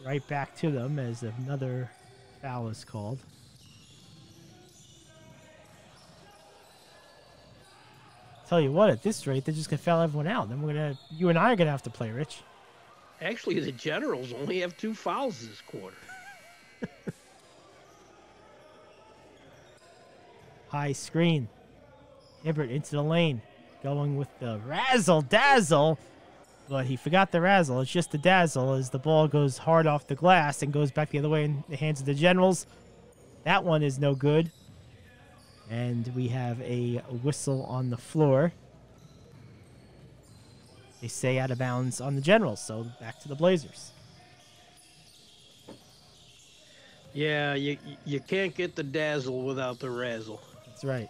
right back to them as another foul is called. Tell you what, at this rate, they're just gonna foul everyone out. Then you and I are gonna have to play, Rich. Actually, the Generals only have 2 fouls this quarter. High screen. Hibbert into the lane. Going with the razzle-dazzle. But he forgot the razzle. It's just the dazzle as the ball goes hard off the glass and goes back the other way in the hands of the Generals. That one is no good. And we have a whistle on the floor. They say out of bounds on the Generals, so back to the Blazers. Yeah, you can't get the dazzle without the razzle. That's right.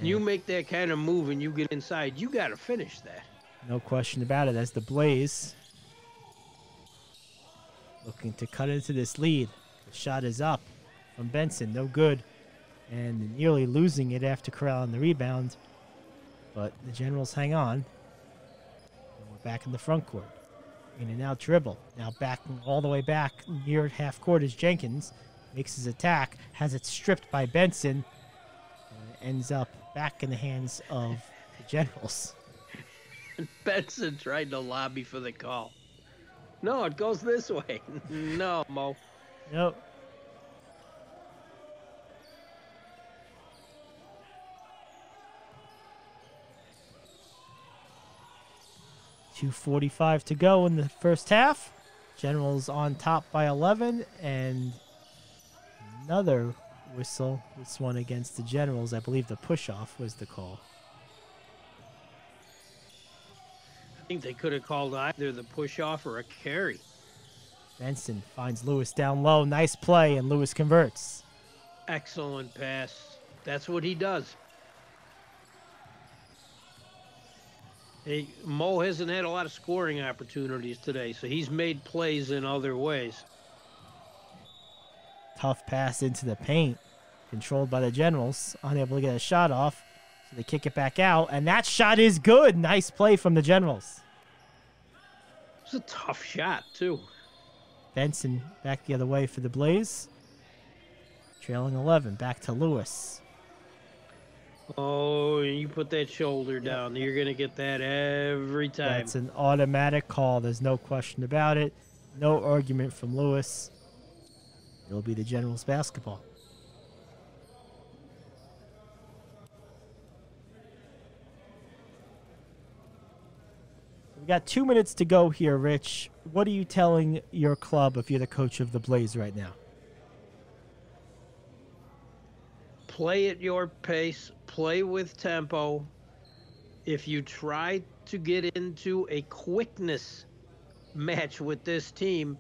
You make that kind of move and you get inside, you got to finish that. No question about it. As the Blaze looking to cut into this lead. The shot is up from Benson, no good. And nearly losing it after corralling the rebound. But the Generals hang on. And we're back in the front court. In and out dribble. Now back all the way back near half court is Jenkins. Makes his attack. Has it stripped by Benson. And ends up back in the hands of the Generals. Benson tried to lobby for the call. No, it goes this way. No, Mo. Nope. .245 to go in the first half. Generals on top by 11, and another whistle. This one against the Generals. I believe the push-off was the call. I think they could have called either the push-off or a carry. Benson finds Lewis down low. Nice play, and Lewis converts. Excellent pass. That's what he does. Hey, Mo hasn't had a lot of scoring opportunities today, so he's made plays in other ways. Tough pass into the paint. Controlled by the Generals. Unable to get a shot off. So they kick it back out, and that shot is good. Nice play from the Generals. It's a tough shot, too. Benson back the other way for the Blaze. Trailing 11. Back to Lewis. Oh, you put that shoulder down. You're going to get that every time. That's an automatic call. There's no question about it. No argument from Lewis. It'll be the Generals basketball. We got 2 minutes to go here, Rich. What are you telling your club if you're the coach of the Blaze right now? Play at your pace. Play with tempo. If you try to get into a quickness match with this team,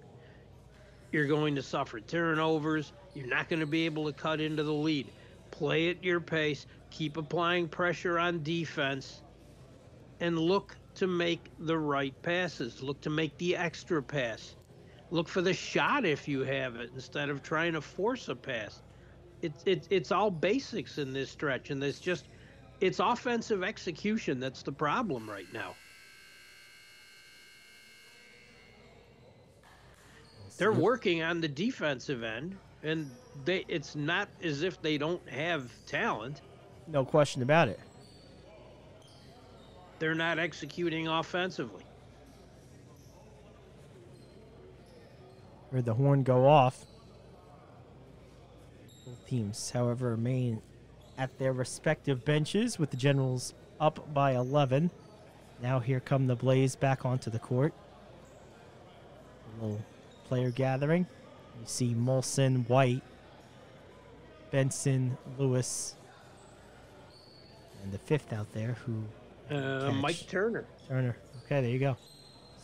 you're going to suffer turnovers. You're not going to be able to cut into the lead. Play at your pace. Keep applying pressure on defense. And look to make the right passes. Look to make the extra pass. Look for the shot if you have it instead of trying to force a pass. It's all basics in this stretch, and it's offensive execution that's the problem right now. They're working on the defensive end, and it's not as if they don't have talent. No question about it. They're not executing offensively. Heard the horn go off. Both teams, however, remain at their respective benches with the Generals up by 11. Now here come the Blaze back onto the court. A little player gathering. You see Molson, White, Benson, Lewis, and the fifth out there who Mike Turner. Turner. Okay, there you go.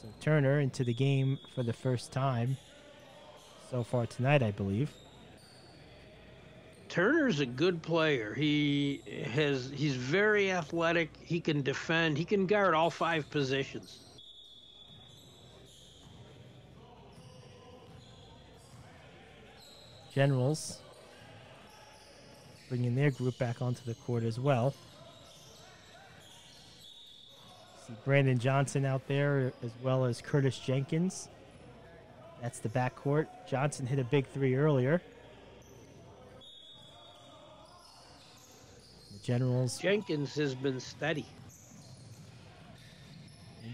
So Turner into the game for the first time so far tonight, I believe. Turner's a good player. He's very athletic. He can defend. He can guard all 5 positions. Generals bringing their group back onto the court as well. See Brandon Johnson out there as well as Curtis Jenkins. That's the backcourt. Johnson hit a big 3 earlier. The Generals Jenkins has been steady.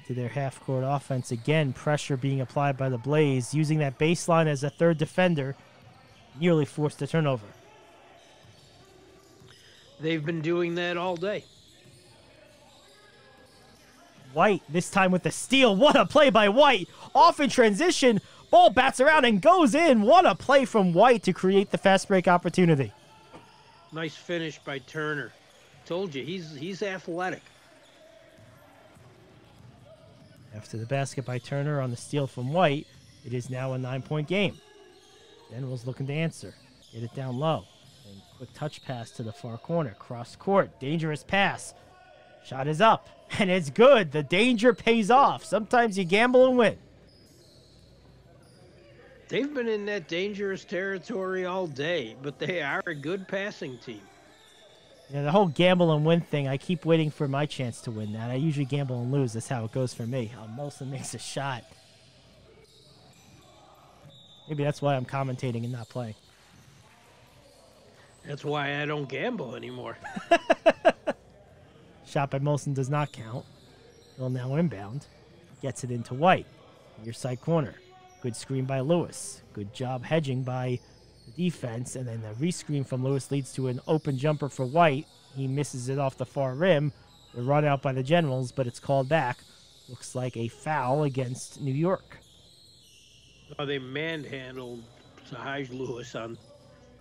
into their half-court offense again. Pressure being applied by the Blaze, using that baseline as a third defender. Nearly forced a turnover. They've been doing that all day. White, this time with the steal. What a play by White. Off in transition. Ball bats around and goes in. What a play from White to create the fast break opportunity. Nice finish by Turner. Told you, he's athletic. After the basket by Turner on the steal from White, it is now a 9-point game. Generals looking to answer. Get it down low. And quick touch pass to the far corner. Cross court. Dangerous pass. Shot is up. And it's good. The danger pays off. Sometimes you gamble and win. They've been in that dangerous territory all day, but they are a good passing team. Yeah, the whole gamble and win thing, I keep waiting for my chance to win that. I usually gamble and lose. That's how it goes for me. Molson makes a shot. Maybe that's why I'm commentating and not playing. That's why I don't gamble anymore. Shot by Molson does not count. He'll now inbound. Gets it into White. Near side corner. Good screen by Lewis. Good job hedging by the defense. And then the re-screen from Lewis leads to an open jumper for White. He misses it off the far rim. The run out by the Generals, but it's called back. Looks like a foul against New York. Oh, they manhandled Sahaj Lewis on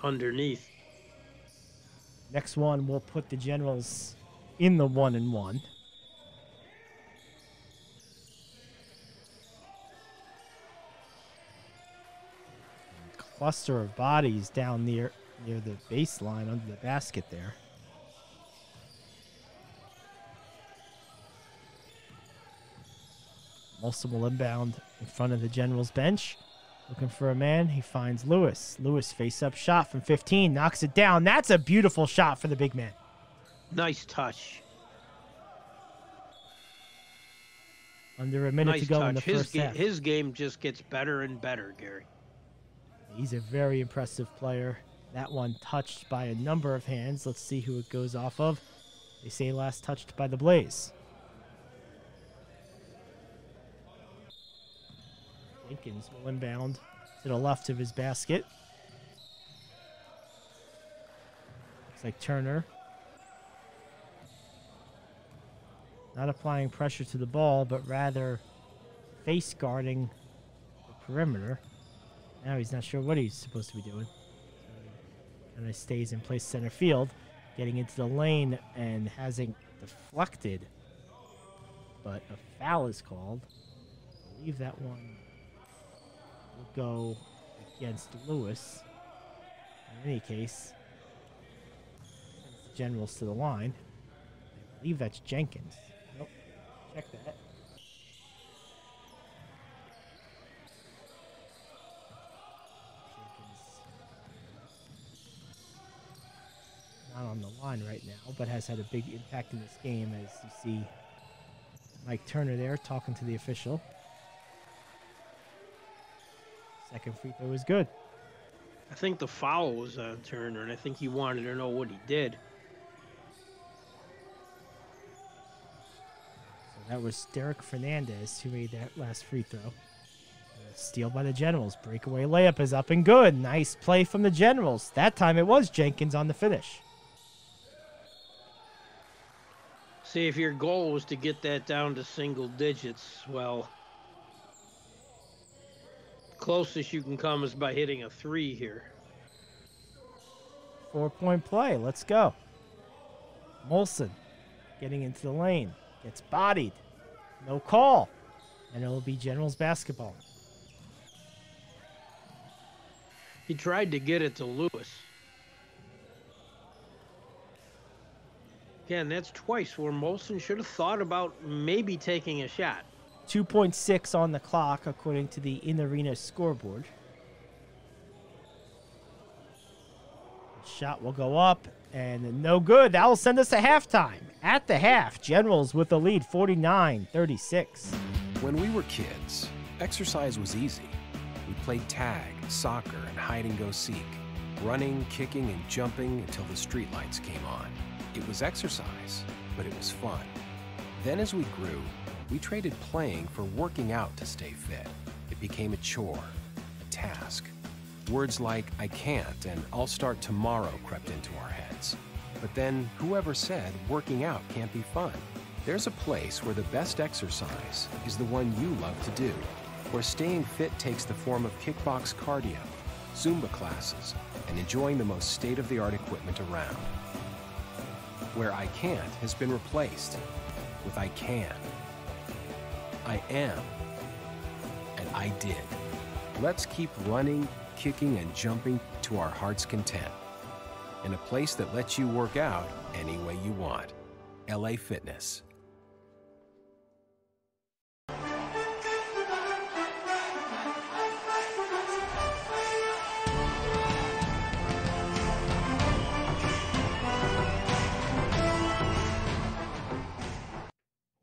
underneath. Next one will put the Generals in the 1-1. Cluster of bodies down near the baseline under the basket there. Molson will inbound in front of the Generals bench. Looking for a man. He finds Lewis. Lewis face-up shot from 15. Knocks it down. That's a beautiful shot for the big man. Nice touch. Under a minute to go in the first half. His game just gets better and better, Gary. He's a very impressive player. That one touched by a number of hands. Let's see who it goes off of. They say last touched by the Blaze. Jenkins will inbound to the left of his basket. Looks like Turner. Not applying pressure to the ball, but rather face guarding the perimeter. Now he's not sure what he's supposed to be doing. And it stays in place center field, getting into the lane and hasn't deflected. But a foul is called. I believe that one will go against Lewis. In any case, sends the Generals to the line. I believe that's Jenkins. Nope. Check that. Not on the line right now, but has had a big impact in this game, as you see Mike Turner there talking to the official. Second free throw is good. I think the foul was on Turner, and I think he wanted to know what he did. So that was Derek Fernandez who made that last free throw. Steal by the Generals. Breakaway layup is up and good. Nice play from the Generals. That time it was Jenkins on the finish. See, if your goal was to get that down to single digits, well, closest you can come is by hitting a 3 here. 4-point play. Let's go. Molson getting into the lane. Gets bodied. No call. And it will be Generals basketball. He tried to get it to Lewis. Again, that's twice where Molson should have thought about maybe taking a shot. 2.6 on the clock, according to the in-arena scoreboard. Shot will go up, and no good. That will send us to halftime. At the half, Generals with the lead, 49-36. When we were kids, exercise was easy. We played tag, soccer, and hide-and-go-seek, running, kicking, and jumping until the streetlights came on. It was exercise, but it was fun. Then as we grew, we traded playing for working out to stay fit. It became a chore, a task. Words like, I can't, and I'll start tomorrow crept into our heads. But then, whoever said working out can't be fun? There's a place where the best exercise is the one you love to do, where staying fit takes the form of kickbox cardio, Zumba classes, and enjoying the most state-of-the-art equipment around. Where I can't has been replaced with I can. I am, and I did. Let's keep running, kicking, and jumping to our heart's content. In a place that lets you work out any way you want. LA Fitness.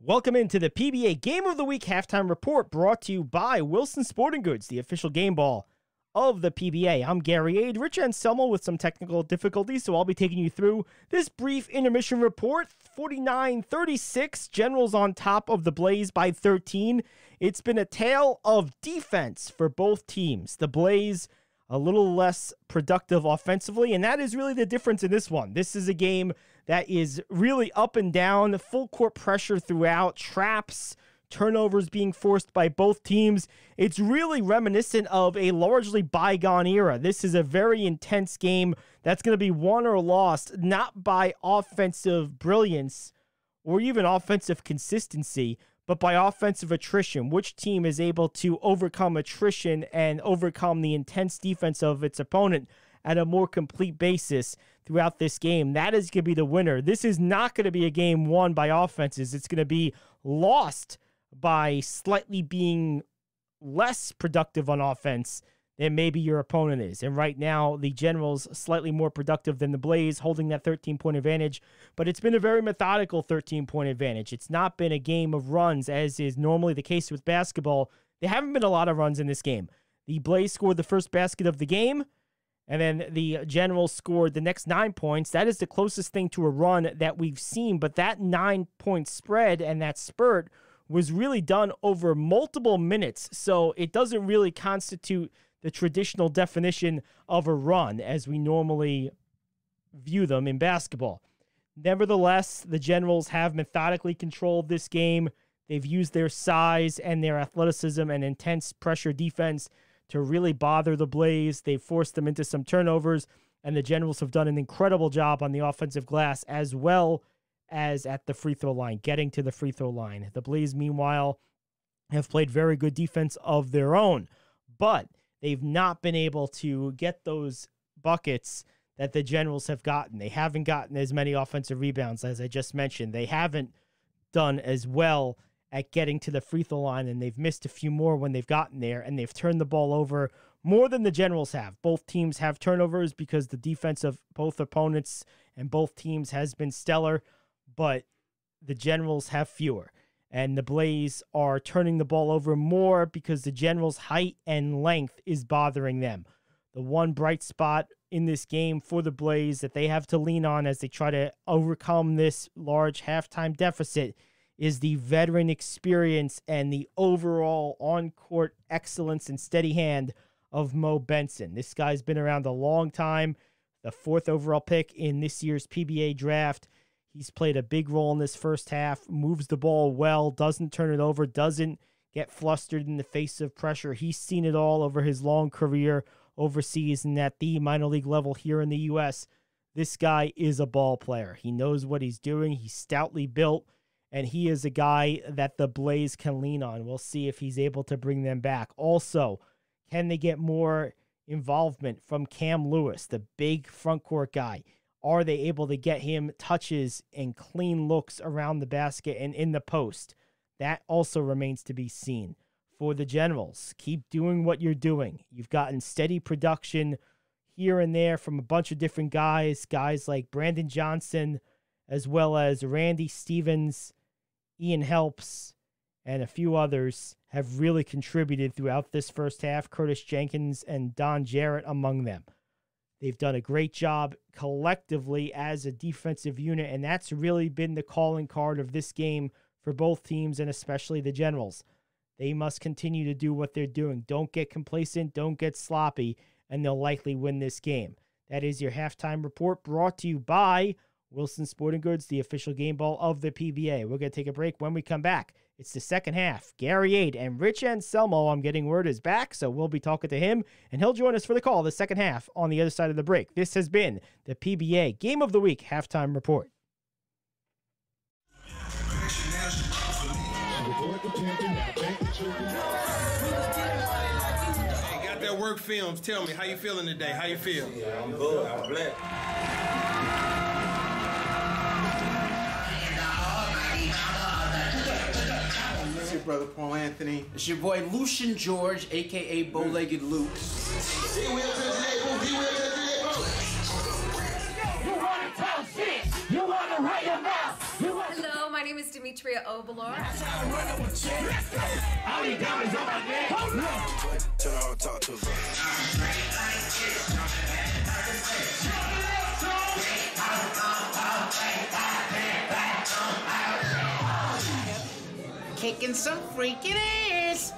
Welcome into the PBA Game of the Week halftime report brought to you by Wilson Sporting Goods, the official game ball of the PBA. I'm Gary Ade. Rich Anselmo with some technical difficulties, so I'll be taking you through this brief intermission report. 49-36, Generals on top of the Blaze by 13. It's been a tale of defense for both teams. The Blaze a little less productive offensively, and that is really the difference in this one. This is a game that is really up and down, full court pressure throughout, traps, turnovers being forced by both teams. It's really reminiscent of a largely bygone era. This is a very intense game that's going to be won or lost, not by offensive brilliance or even offensive consistency, but by offensive attrition. Which team is able to overcome attrition and overcome the intense defense of its opponent at a more complete basis throughout this game? That is going to be the winner. This is not going to be a game won by offenses. It's going to be lost by slightly being less productive on offense than maybe your opponent is. And right now, the Generals slightly more productive than the Blaze, holding that 13-point advantage. But it's been a very methodical 13-point advantage. It's not been a game of runs, as is normally the case with basketball. There haven't been a lot of runs in this game. The Blaze scored the first basket of the game, and then the Generals scored the next 9 points. That is the closest thing to a run that we've seen. But that 9-point spread and that spurt was really done over multiple minutes. So it doesn't really constitute the traditional definition of a run as we normally view them in basketball. Nevertheless, the Generals have methodically controlled this game. They've used their size and their athleticism and intense pressure defense to really bother the Blaze. They've forced them into some turnovers, and the Generals have done an incredible job on the offensive glass as well as at the free throw line, getting to the free throw line. The Blaze, meanwhile, have played very good defense of their own, but they've not been able to get those buckets that the Generals have gotten. They haven't gotten as many offensive rebounds, as I just mentioned. They haven't done as well at getting to the free throw line, and they've missed a few more when they've gotten there, and they've turned the ball over more than the Generals have. Both teams have turnovers because the defense of both opponents and both teams has been stellar, but the Generals have fewer. And the Blaze are turning the ball over more because the Generals' height and length is bothering them. The one bright spot in this game for the Blaze that they have to lean on as they try to overcome this large halftime deficit is the veteran experience and the overall on-court excellence and steady hand of Mo Benson. This guy's been around a long time, the 4th overall pick in this year's PBA draft. He's played a big role in this first half, moves the ball well, doesn't turn it over, doesn't get flustered in the face of pressure. He's seen it all over his long career overseas and at the minor league level here in the U.S. This guy is a ball player. He knows what he's doing. He's stoutly built, and he is a guy that the Blaze can lean on. We'll see if he's able to bring them back. Also, can they get more involvement from Cam Lewis, the big front court guy? Are they able to get him touches and clean looks around the basket and in the post? That also remains to be seen. For the Generals, keep doing what you're doing. You've gotten steady production here and there from a bunch of different guys like Brandon Johnson, as well as Randy Stevens, Ian Helps, and a few others have really contributed throughout this first half. Curtis Jenkins and Don Jarrett among them. They've done a great job collectively as a defensive unit, and that's really been the calling card of this game for both teams, and especially the Generals. They must continue to do what they're doing. Don't get complacent, don't get sloppy, and they'll likely win this game. That is your halftime report brought to you by Wilson Sporting Goods, the official game ball of the PBA. We're going to take a break. When we come back, it's the second half. Gary Ade and Rich Anselmo, I'm getting word, is back, so we'll be talking to him, and he'll join us for the call the second half on the other side of the break. This has been the PBA Game of the Week halftime report. Hey, got that work films. Tell me, how you feeling today? How you feel? Yeah, I'm good. I'm blessed. It's your brother Paul Anthony. It's your boy Lucian George, a.k.a. Bow-Legged Luke. You want to talk shit? You want to write your mouth? Hello, my name name is Demetria Obalor. Kicking some freaking ass.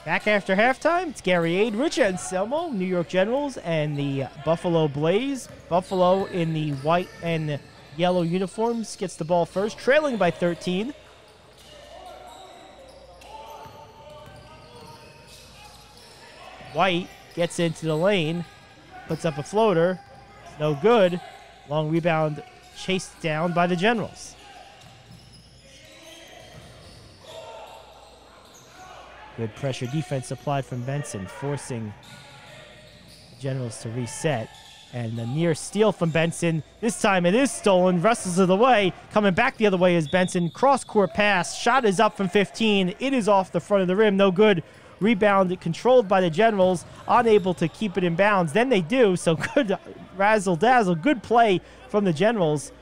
Back after halftime, it's Gary Ade, Rich Anselmo, New York Generals, and the Buffalo Blaze. Buffalo in the white and yellow uniforms gets the ball first, trailing by 13. White gets into the lane, puts up a floater. It's no good. Long rebound chased down by the Generals. Good pressure defense applied from Benson, forcing the Generals to reset. And a near steal from Benson. This time it is stolen, wrestles it away. Coming back the other way is Benson. Cross-court pass. Shot is up from 15. It is off the front of the rim. No good. Rebound controlled by the Generals. Unable to keep it in bounds. Then they do. So good razzle-dazzle. Good play from the Generals.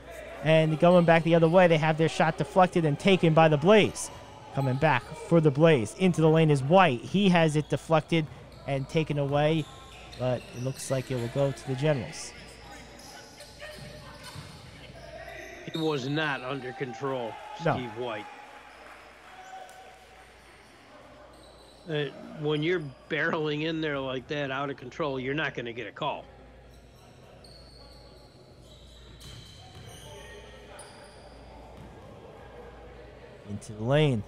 And going back the other way, they have their shot deflected and taken by the Blaze. Coming back for the Blaze. Into the lane is White. He has it deflected and taken away, but it looks like it will go to the Generals. He was not under control, Steve White. When you're barreling in there like that, out of control, you're not going to get a call. Into the lane.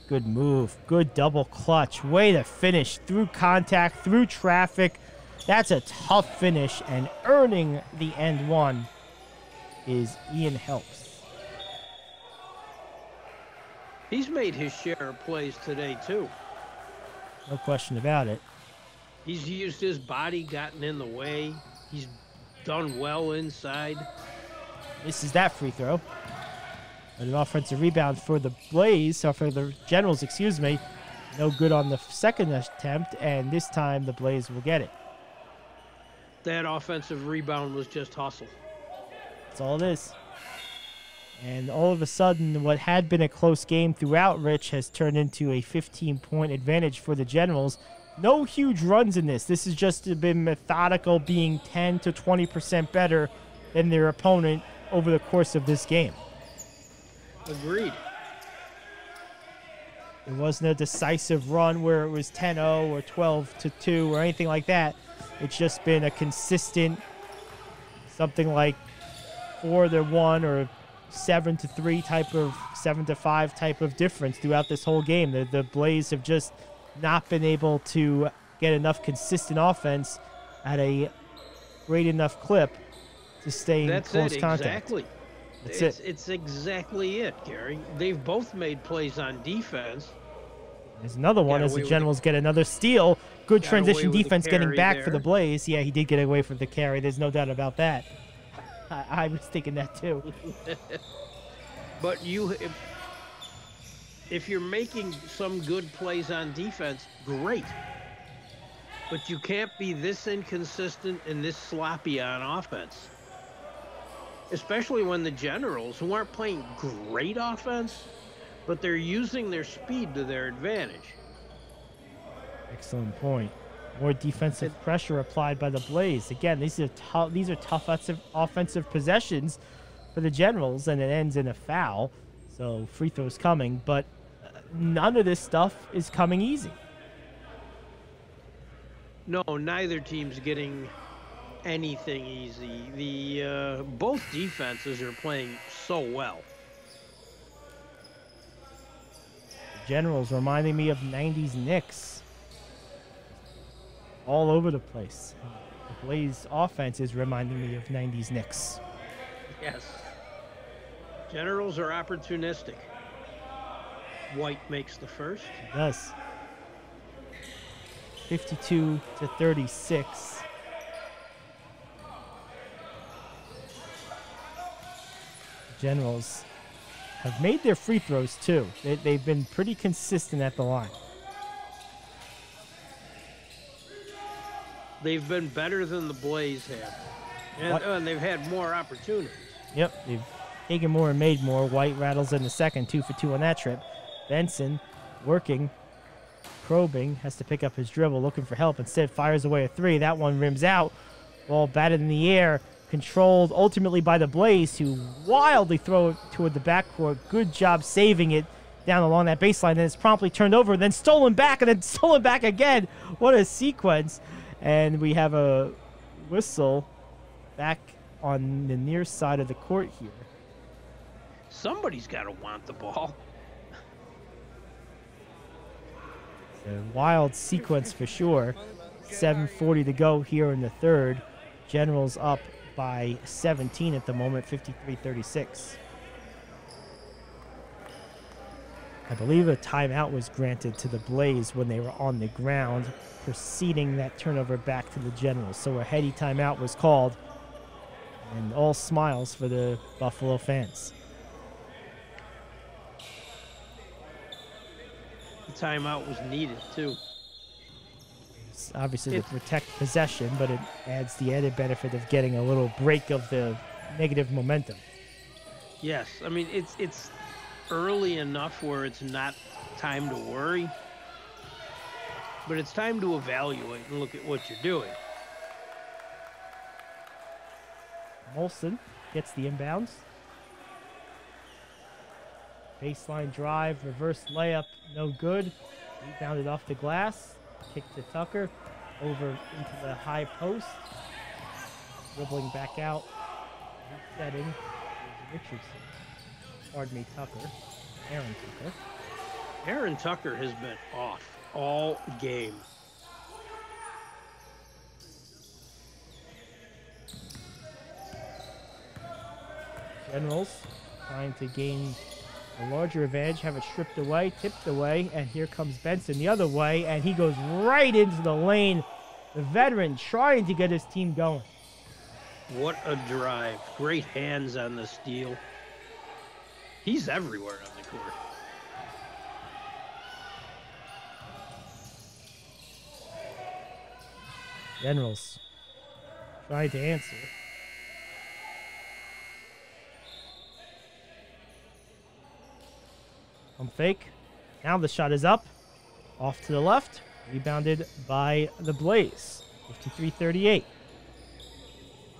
Good move. Good double clutch. Way to finish through contact, through traffic. That's a tough finish, and earning the end one is Ian Helps. He's made his share of plays today, too. No question about it. He's used his body, gotten in the way. He's done well inside. This is that free throw. An offensive rebound for the Blaze, or for the Generals, excuse me. No good on the second attempt, and this time the Blaze will get it. That offensive rebound was just hustle. That's all it is. And all of a sudden, what had been a close game throughout, Rich, has turned into a 15-point advantage for the Generals. No huge runs in this. This has just been methodical, being 10 to 20% better than their opponent over the course of this game. Agreed. It wasn't a decisive run where it was 10-0 or 12-2 or anything like that. It's just been a consistent, something like 4-1 or 7-3 type of 7-5 type of difference throughout this whole game. The Blaze have just not been able to get enough consistent offense at a great enough clip to stay in close contact. Exactly. It's exactly it, Gary. They've both made plays on defense. There's another one as the Generals get another steal. Good transition defense getting back for the Blaze. Yeah, he did get away from the carry. There's no doubt about that. I was thinking that too. But if you're making some good plays on defense, great. But you can't be this inconsistent and this sloppy on offense. Especially when the Generals, who aren't playing great offense, but they're using their speed to their advantage. Excellent point. More defensive pressure applied by the Blaze. Again, these are tough offensive possessions for the Generals, and it ends in a foul. So free throws coming, but none of this stuff is coming easy. No, neither team's getting anything easy. Both defenses are playing so well. The Generals reminding me of 90s Knicks. All over the place. The Blaze offense is reminding me of 90s Knicks. Yes. Generals are opportunistic. White makes the first. He does. 52-36. Generals have made their free throws too. They've been pretty consistent at the line. They've been better than the Blaze have. And they've had more opportunities. Yep, they've taken more and made more. White rattles in the second, 2 for 2 on that trip. Benson working, probing, has to pick up his dribble, looking for help. Instead, fires away a three. That one rims out. Ball batted in the air, controlled ultimately by the Blaze, who wildly throw it toward the backcourt. Good job saving it down along that baseline. Then it's promptly turned over, then stolen back, and then stolen back again. What a sequence. And we have a whistle back on the near side of the court here. Somebody's got to want the ball. A wild sequence for sure. 7:40 to go here in the third. Generals up by 17 at the moment, 53-36. I believe a timeout was granted to the Blaze when they were on the ground, preceding that turnover back to the Generals. So a heady timeout was called, and all smiles for the Buffalo fans. The timeout was needed, too. It's obviously to protect possession, but it adds the added benefit of getting a little break of the negative momentum. Yes, I mean, it's early enough where it's not time to worry, but it's time to evaluate and look at what you're doing. Molson gets the inbounds. Baseline drive, reverse layup, no good. Rebounded off the glass. Kick to Tucker. Over into the high post. Dribbling back out. Resetting. Richardson. Pardon me, Tucker. Aaron Tucker. Aaron Tucker has been off all game. Generals trying to gain a larger advantage, have it stripped away, tipped away, and here comes Benson the other way, and he goes right into the lane. The veteran trying to get his team going. What a drive. Great hands on the steal. He's everywhere on the court. Generals trying to answer. Fake. Now the shot is up. Off to the left. Rebounded by the Blaze. 53-38.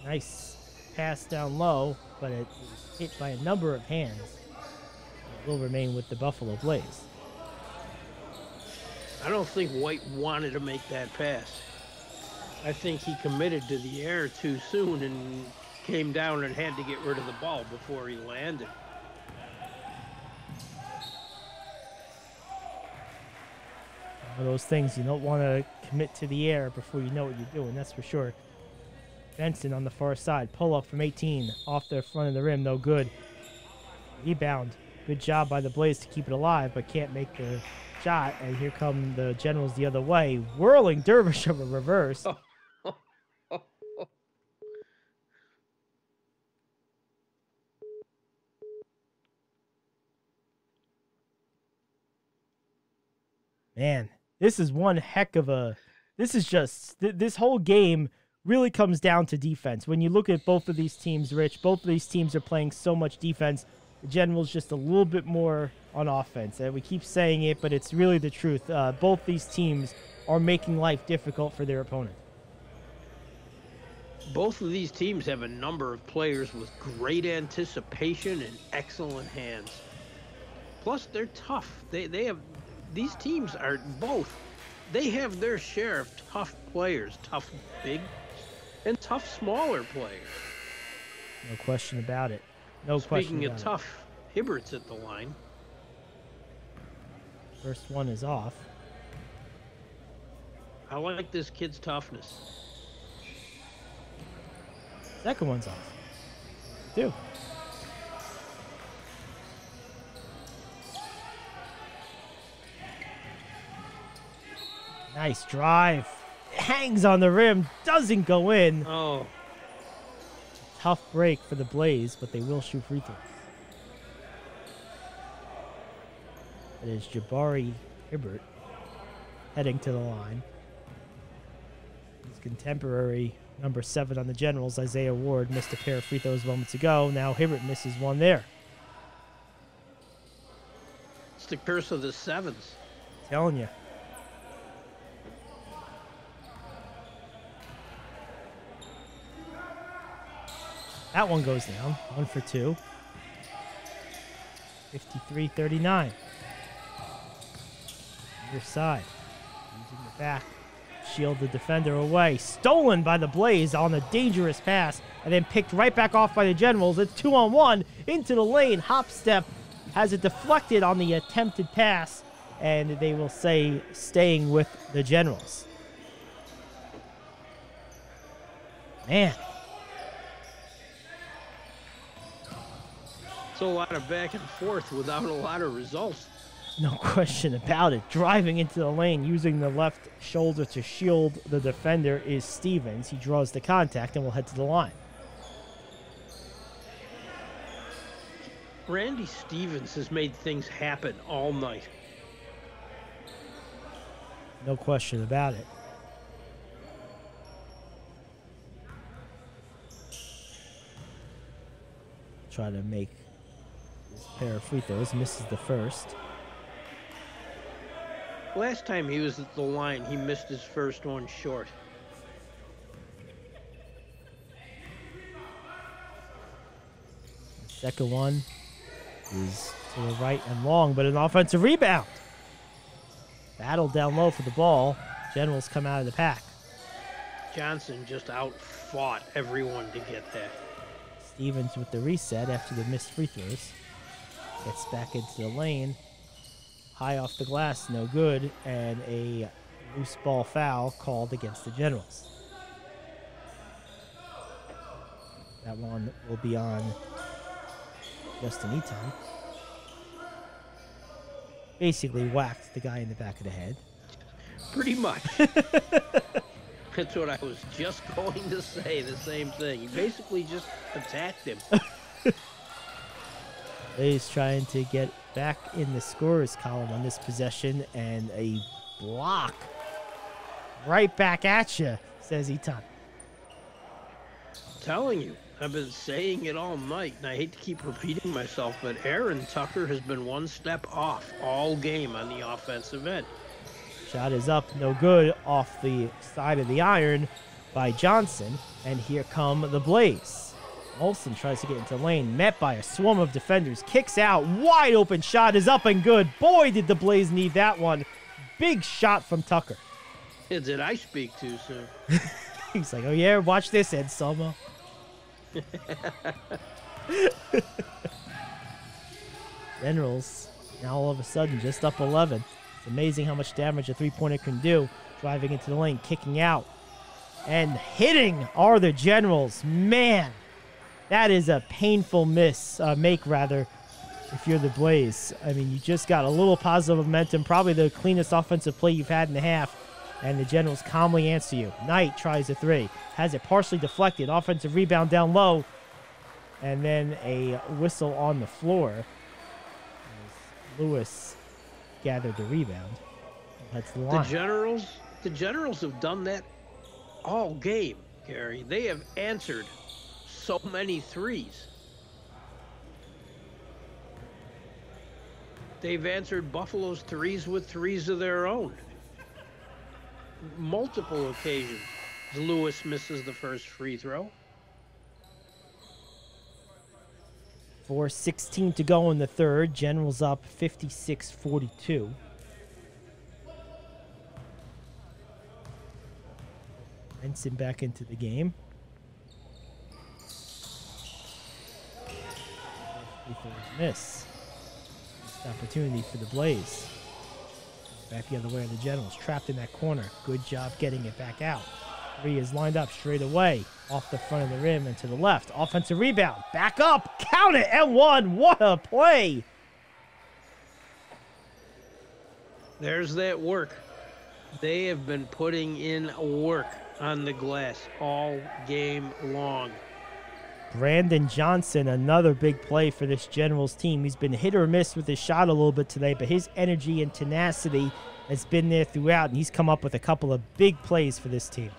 Nice pass down low, but it was hit by a number of hands. It will remain with the Buffalo Blaze. I don't think White wanted to make that pass. I think he committed to the air too soon and came down and had to get rid of the ball before he landed. One of those things you don't want to commit to the air before you know what you're doing, that's for sure. Benson on the far side. Pull up from 18. Off the front of the rim, no good. Rebound. Good job by the Blaze to keep it alive, but can't make the shot. And here come the Generals the other way. Whirling dervish of a reverse. Man, this is one heck of a... This is just... This whole game really comes down to defense. When you look at both of these teams, Rich, both of these teams are playing so much defense. The Generals just a little bit more on offense. And we keep saying it, but it's really the truth. Both these teams are making life difficult for their opponent. Both of these teams have a number of players with great anticipation and excellent hands. Plus, they're tough. They have... These teams are both, they have their share of tough players, tough big and tough smaller players. No question about it. No question about it. Speaking of tough, Hibbert's at the line. First one is off. I like this kid's toughness. Second one's off. Two. Nice drive. Hangs on the rim. Doesn't go in. Oh, Tough break for the Blaze, but they will shoot free throws. It is Jabari Hibbert heading to the line. His contemporary number 7 on the Generals, Isaiah Ward, missed a pair of free throws moments ago. Now Hibbert misses one there. it's the curse of the sevens. Telling you. That one goes down. 1 for 2. 53-39. Your side. Using the back. Shield the defender away. Stolen by the Blaze on a dangerous pass. And then picked right back off by the Generals. It's 2-on-1 into the lane. Hop step has it deflected on the attempted pass. And they will say staying with the Generals. Man. It's a lot of back and forth without a lot of results. No question about it. Driving into the lane, using the left shoulder to shield the defender is Stevens. He draws the contact and will head to the line. Randy Stevens has made things happen all night. No question about it. Try to make this pair of free throws. Misses the first. Last time he was at the line, he missed his first one short. The second one is to the right and long, but an offensive rebound. Battle down low for the ball. Generals come out of the pack. Johnson just outfought everyone to get that. Stevens with the reset after the missed free throws. Gets back into the lane. High off the glass, no good, and a loose ball foul called against the Generals. That one will be on Justin Eaton. Basically whacked the guy in the back of the head. Pretty much. That's what I was just going to say, the same thing. He basically just attacked him. He's trying to get back in the scorer's column on this possession, and a block right back at you, says Eaton. Telling you, I've been saying it all night, and I hate to keep repeating myself, but Aaron Tucker has been one step off all game on the offensive end. Shot is up, no good, off the side of the iron by Johnson, and here come the Blaze. Olsen tries to get into lane, met by a swarm of defenders, kicks out, wide open shot is up and good. Boy, did the Blaze need that one. Big shot from Tucker. Did I speak too soon? He's like, oh yeah, watch this, Ed Selma. Generals, now all of a sudden just up 11. It's amazing how much damage a three-pointer can do. Driving into the lane, kicking out, and hitting are the Generals. Man. That is a painful make rather, if you're the Blaze. I mean, you just got a little positive momentum, probably the cleanest offensive play you've had in the half, and the Generals calmly answer you. Knight tries a three, has it partially deflected, offensive rebound down low, and then a whistle on the floor as Lewis gathered the rebound. That's the line. The Generals have done that all game, Gary. They have answered so many threes. They've answered Buffalo's threes with threes of their own. Multiple occasions. Lewis misses the first free throw. 4:16 to go in the third. Generals up 56-42. Benson back into the game. Miss. Missed opportunity for the Blaze. Back the other way on the Generals. Trapped in that corner. Good job getting it back out. Three is lined up straight away. Off the front of the rim and to the left. Offensive rebound. Back up. Count it and one. What a play. There's that work. They have been putting in work on the glass all game long. Brandon Johnson, another big play for this Generals team. He's been hit or miss with his shot a little bit today, but his energy and tenacity has been there throughout, and he's come up with a couple of big plays for this team.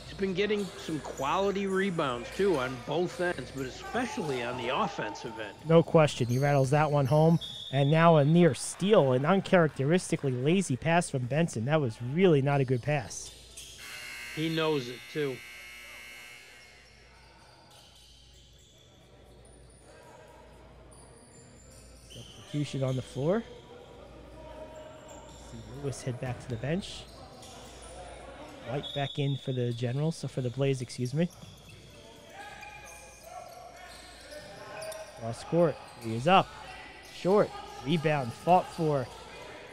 He's been getting some quality rebounds, too, on both ends, but especially on the offensive end. No question. He rattles that one home, and now a near steal, an uncharacteristically lazy pass from Benson. That was really not a good pass. He knows it, too. Substitution on the floor. See Lewis head back to the bench. White back in for the Generals, so for the Blaze, excuse me. Cross court. He is up. Short. Rebound. Fought for.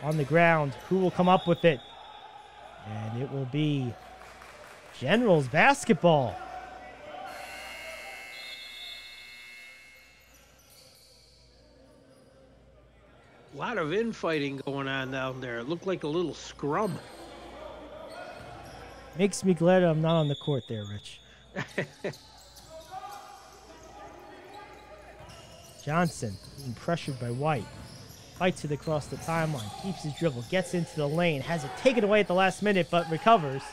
On the ground. Who will come up with it? And it will be Generals basketball. A lot of infighting going on down there. It looked like a little scrum. Makes me glad I'm not on the court there, Rich. Johnson being pressured by White. Fights it across the timeline. Keeps his dribble. Gets into the lane. Has it taken away at the last minute, but recovers.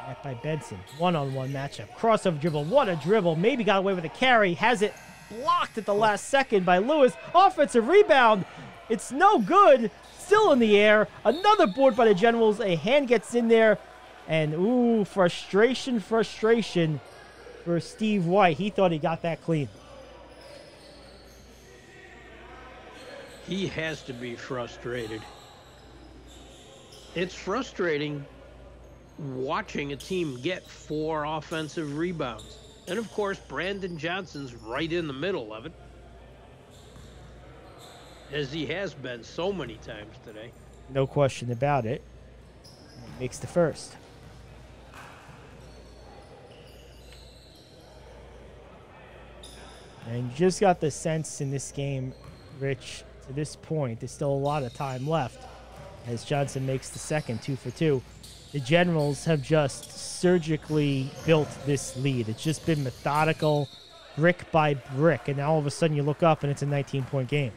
Net by Benson. One-on-one matchup. Crossover dribble. What a dribble. Maybe got away with a carry. Has it blocked at the last second by Lewis. Offensive rebound. It's no good. Still in the air. Another board by the Generals. A hand gets in there. And, ooh, frustration for Steve White. He thought he got that clean. He has to be frustrated. It's frustrating watching a team get 4 offensive rebounds. And, of course, Brandon Johnson's right in the middle of it, as he has been so many times today. No question about it. And he makes the first. And you just got the sense in this game, Rich, to this point, there's still a lot of time left as Johnson makes the second, 2 for 2. The Generals have just surgically built this lead. It's just been methodical, brick by brick, and now all of a sudden you look up and it's a 19-point game.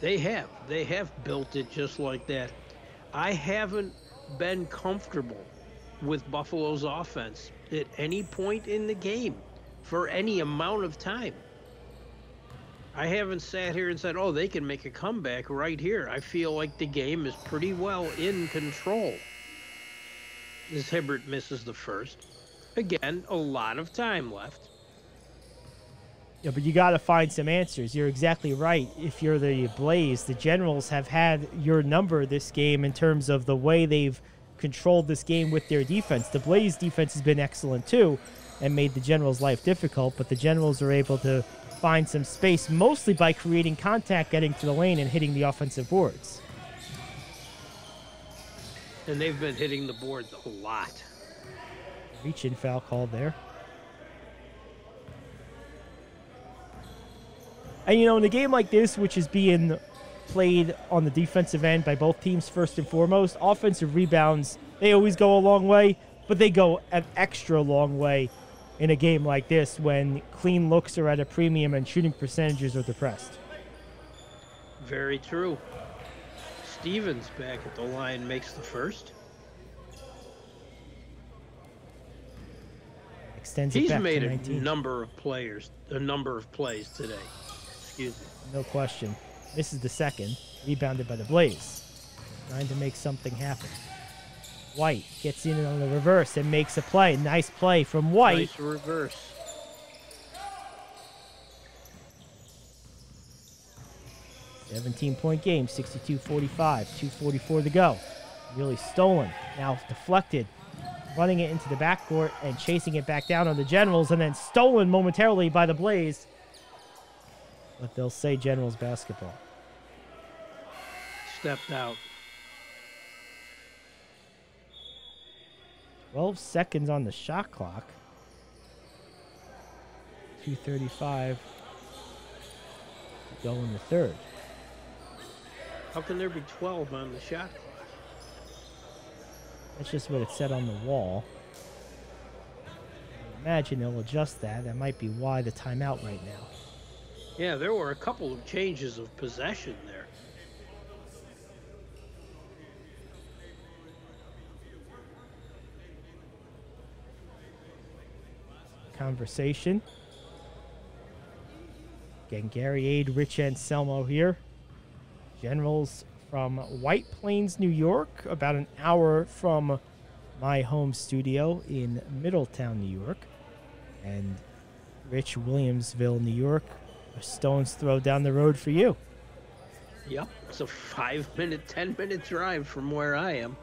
They have. They have built it just like that. I haven't been comfortable with Buffalo's offense at any point in the game for any amount of time. I haven't sat here and said, oh, they can make a comeback right here. I feel like the game is pretty well in control. As Hibbert misses the first. Again, a lot of time left. Yeah, but you got to find some answers. You're exactly right. If you're the Blaze, the Generals have had your number this game in terms of the way they've controlled this game with their defense. The Blaze defense has been excellent too and made the Generals' life difficult, but the Generals are able to find some space, mostly by creating contact, getting to the lane, and hitting the offensive boards. And they've been hitting the boards a lot. Reach-in foul called there. And, you know, in a game like this, which is being played on the defensive end by both teams first and foremost, offensive rebounds, they always go a long way, but they go an extra long way in a game like this when clean looks are at a premium and shooting percentages are depressed. Very true. Stevens back at the line makes the first. Extends it He's back made to a 19. number of plays today. Excuse me. No question. This is the second. Rebounded by the Blaze. Trying to make something happen. White gets in on the reverse and makes a play. Nice play from White. Nice reverse. $17-point game, 62-45, 2:44 to go. Really stolen. Now deflected. Running it into the backcourt and chasing it back down on the Generals, and then stolen momentarily by the Blaze. But they'll say Generals basketball. Stepped out. 12 seconds on the shot clock. 2:35. go in the third. How can there be 12 on the shot clock? That's just what it said on the wall. I imagine they'll adjust that. That might be why the timeout right now. Yeah, there were a couple of changes of possession there. Conversation. Again, Gary Ade, Rich Anselmo here. Generals from White Plains, New York, about an hour from my home studio in Middletown, New York. And Rich, Williamsville, New York, a stone's throw down the road for you. Yep, it's a 5-minute, 10-minute drive from where I am.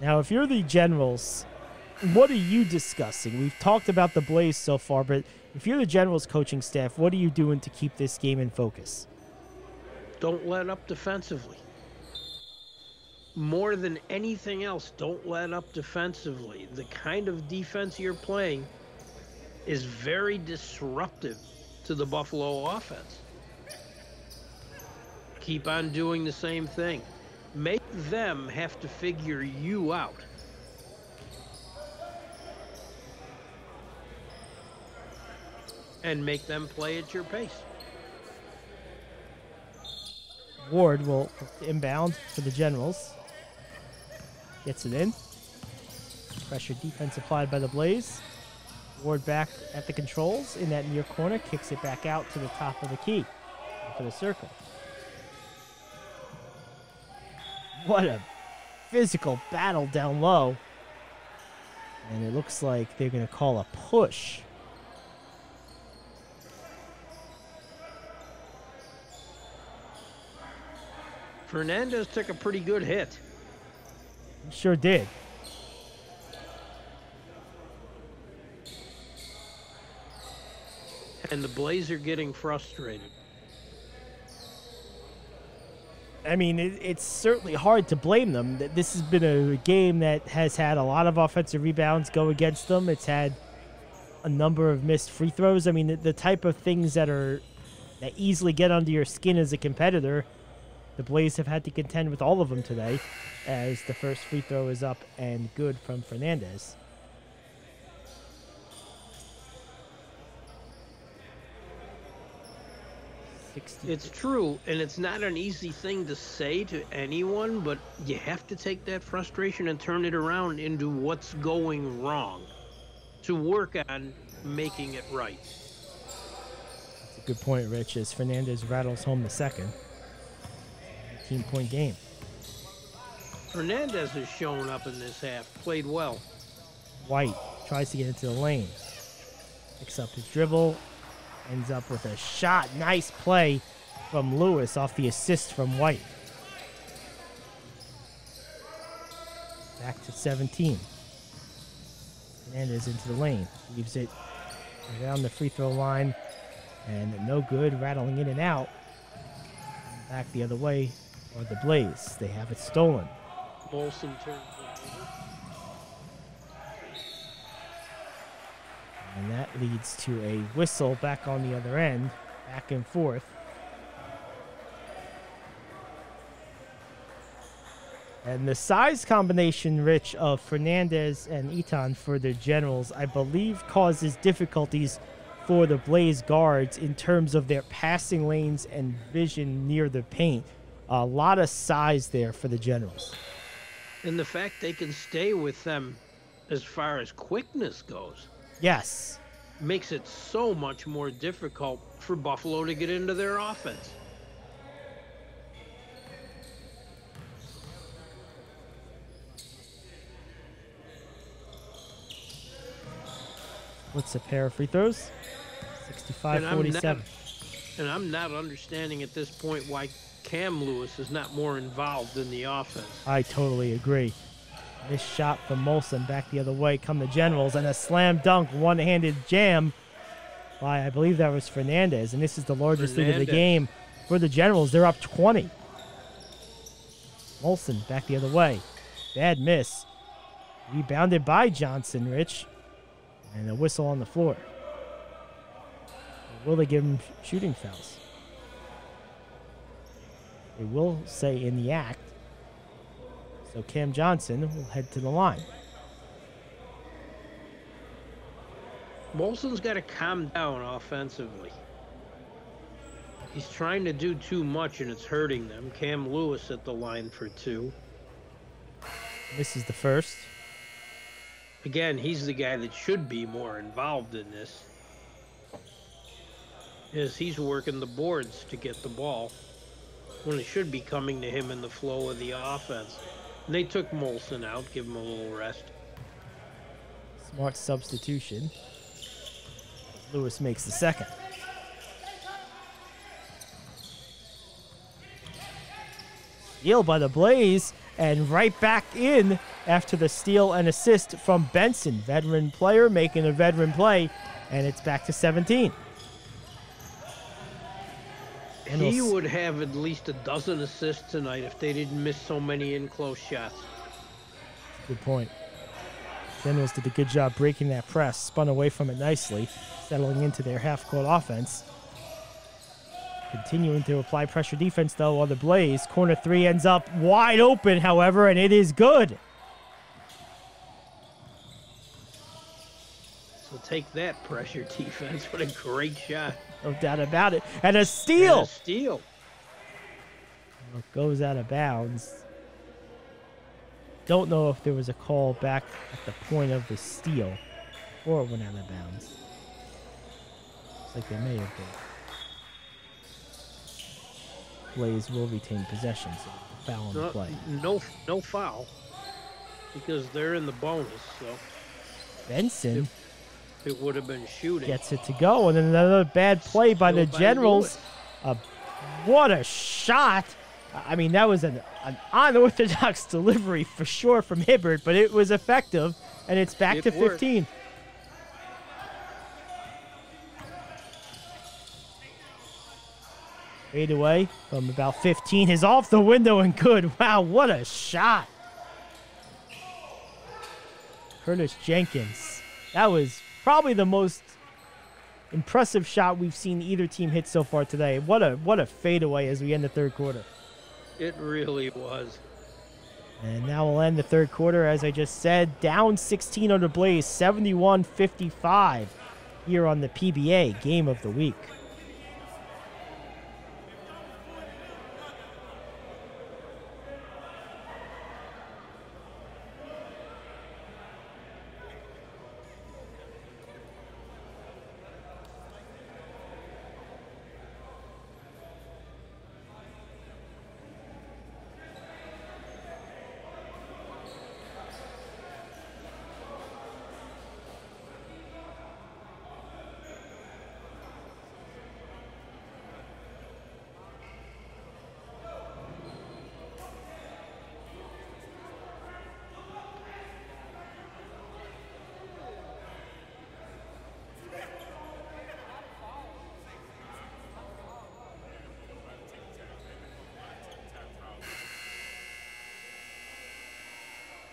Now, if you're the Generals, what are you discussing? We've talked about the Blaze so far, but if you're the Generals coaching staff, what are you doing to keep this game in focus? Don't let up defensively. More than anything else, don't let up defensively. The kind of defense you're playing is very disruptive to the Buffalo offense. Keep on doing the same thing. Make them have to figure you out. And make them play at your pace. Ward will inbound for the Generals. Gets it in. Pressure defense applied by the Blaze. Ward back at the controls in that near corner. Kicks it back out to the top of the key. For the circle. What a physical battle down low. And it looks like they're going to call a push. Fernandez took a pretty good hit. He sure did. And the Blaze are getting frustrated. I mean, it's certainly hard to blame them. This has been a game that has had a lot of offensive rebounds go against them. It's had a number of missed free throws. I mean, the type of things that easily get under your skin as a competitor. The Blaze have had to contend with all of them today, as the first free throw is up and good from Fernandez. It's true, and it's not an easy thing to say to anyone, but you have to take that frustration and turn it around into what's going wrong to work on making it right. That's a good point, Rich, as Fernandez rattles home the second. 18-point game. Fernandez has shown up in this half, played well. White tries to get into the lane. Picks up his dribble. Ends up with a shot. Nice play from Lewis off the assist from White. Back to 17. Fernandez into the lane. Leaves it around the free throw line. And no good. Rattling in and out. And back the other way are the Blaze. They have it stolen. Molson turns it over. And that leads to a whistle back on the other end, back and forth. And the size combination, Rich, of Fernandez and Etan for the Generals, I believe causes difficulties for the Blaze guards in terms of their passing lanes and vision near the paint. A lot of size there for the Generals. And the fact they can stay with them as far as quickness goes. Yes. Makes it so much more difficult for Buffalo to get into their offense. What's a pair of free throws? 65-47. And I'm not understanding at this point why Cam Lewis is not more involved in the offense. I totally agree. This shot from Molson back the other way. Come the Generals, and a slam dunk, one-handed jam by, I believe that was Fernandez. And this is the largest lead of the game for the Generals. They're up 20. Molson back the other way. Bad miss. Rebounded by Johnson, Rich. And a whistle on the floor. Will they give him shooting fouls? They will say in the act. So Cam Johnson will head to the line. Molson's got to calm down offensively. He's trying to do too much, and it's hurting them. Cam Lewis at the line for 2. This is the first. Again, he's the guy that should be more involved in this, as he's working the boards to get the ball when it should be coming to him in the flow of the offense. And they took Molson out, give him a little rest. Smart substitution. Lewis makes the second. Steal by the Blaze, and right back in after the steal and assist from Benson. Veteran player making a veteran play, and it's back to 17. And he would have at least a dozen assists tonight if they didn't miss so many in-close shots. Good point. Generals did a good job breaking that press, spun away from it nicely, settling into their half-court offense. Continuing to apply pressure defense, though, on the Blaze. Corner 3 ends up wide open, however, and it is good. So take that, pressure defense. What a great shot. No doubt about it. And a steal. And a steal. Well, it goes out of bounds. Don't know if there was a call back at the point of the steal or it went out of bounds. Looks like there may have been. Blaze will retain possession, so foul on the play. No foul, because they're in the bonus. So Benson it would have been shooting. Gets it to go, and then another bad play by the Generals. What a shot! I mean, that was an unorthodox delivery for sure from Hibbert, but it was effective, and it's back to 15. Fade away from about 15 is off the window and good. Wow, what a shot. Curtis Jenkins. That was probably the most impressive shot we've seen either team hit so far today. What a fadeaway as we end the third quarter. It really was. And now we'll end the third quarter, as I just said, down 16 on the Blaze, 71-55 here on the PBA Game of the Week.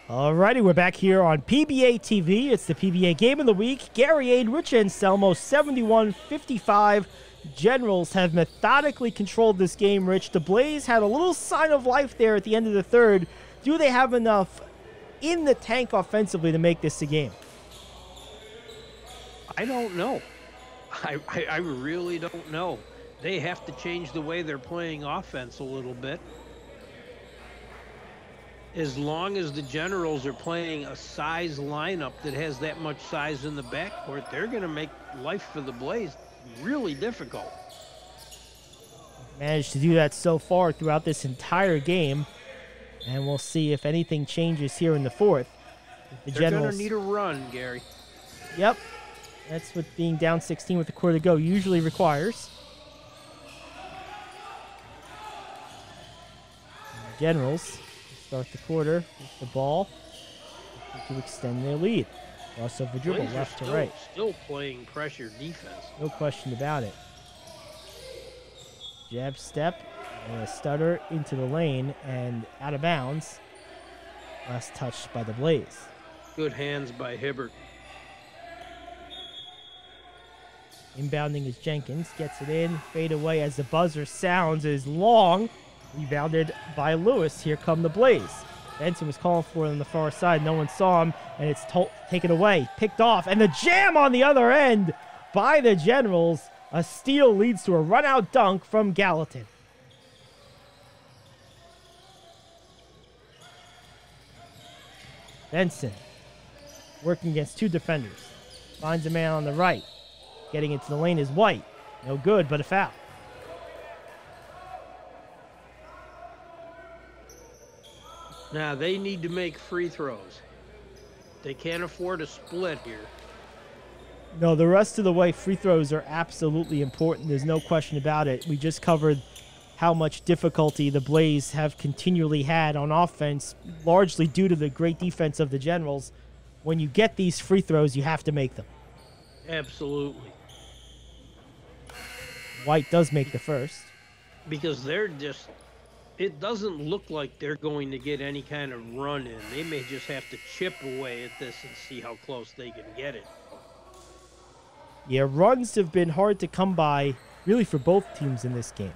Alrighty, we're back here on PBA TV. It's the PBA Game of the Week. Gary Aid, Rich Anselmo, 71-55. Generals have methodically controlled this game, Rich. The Blaze had a little sign of life there at the end of the third. Do they have enough in the tank offensively to make this a game? I don't know. I really don't know. They have to change the way they're playing offense a little bit. As long as the Generals are playing a size lineup that has that much size in the backcourt, they're going to make life for the Blaze really difficult. Managed to do that so far throughout this entire game, and we'll see if anything changes here in the fourth. They're going to need a run, Gary. Yep. That's what being down 16 with a quarter to go usually requires. And the Generals start the quarter with the ball to extend their lead. Crossover dribble left to right. Still playing pressure defense. No question about it. Jab step and a stutter into the lane and out of bounds. Last touched by the Blaze. Good hands by Hibbert. Inbounding is Jenkins. Gets it in. Fade away as the buzzer sounds is long. Rebounded by Lewis. Here come the Blaze. Benson was calling for it on the far side. No one saw him, and it's taken away. Picked off, and the jam on the other end by the Generals. A steal leads to a run-out dunk from Gallatin. Benson working against two defenders. Finds a man on the right. Getting into the lane is White. No good, but a foul. Now, they need to make free throws. They can't afford a split here. No, the rest of the way, free throws are absolutely important. There's no question about it. We just covered how much difficulty the Blaze have continually had on offense, largely due to the great defense of the Generals. When you get these free throws, you have to make them. Absolutely. White does make the first. Because they're just, it doesn't look like they're going to get any kind of run in. They may just have to chip away at this and see how close they can get it. Yeah, runs have been hard to come by, really, for both teams in this game.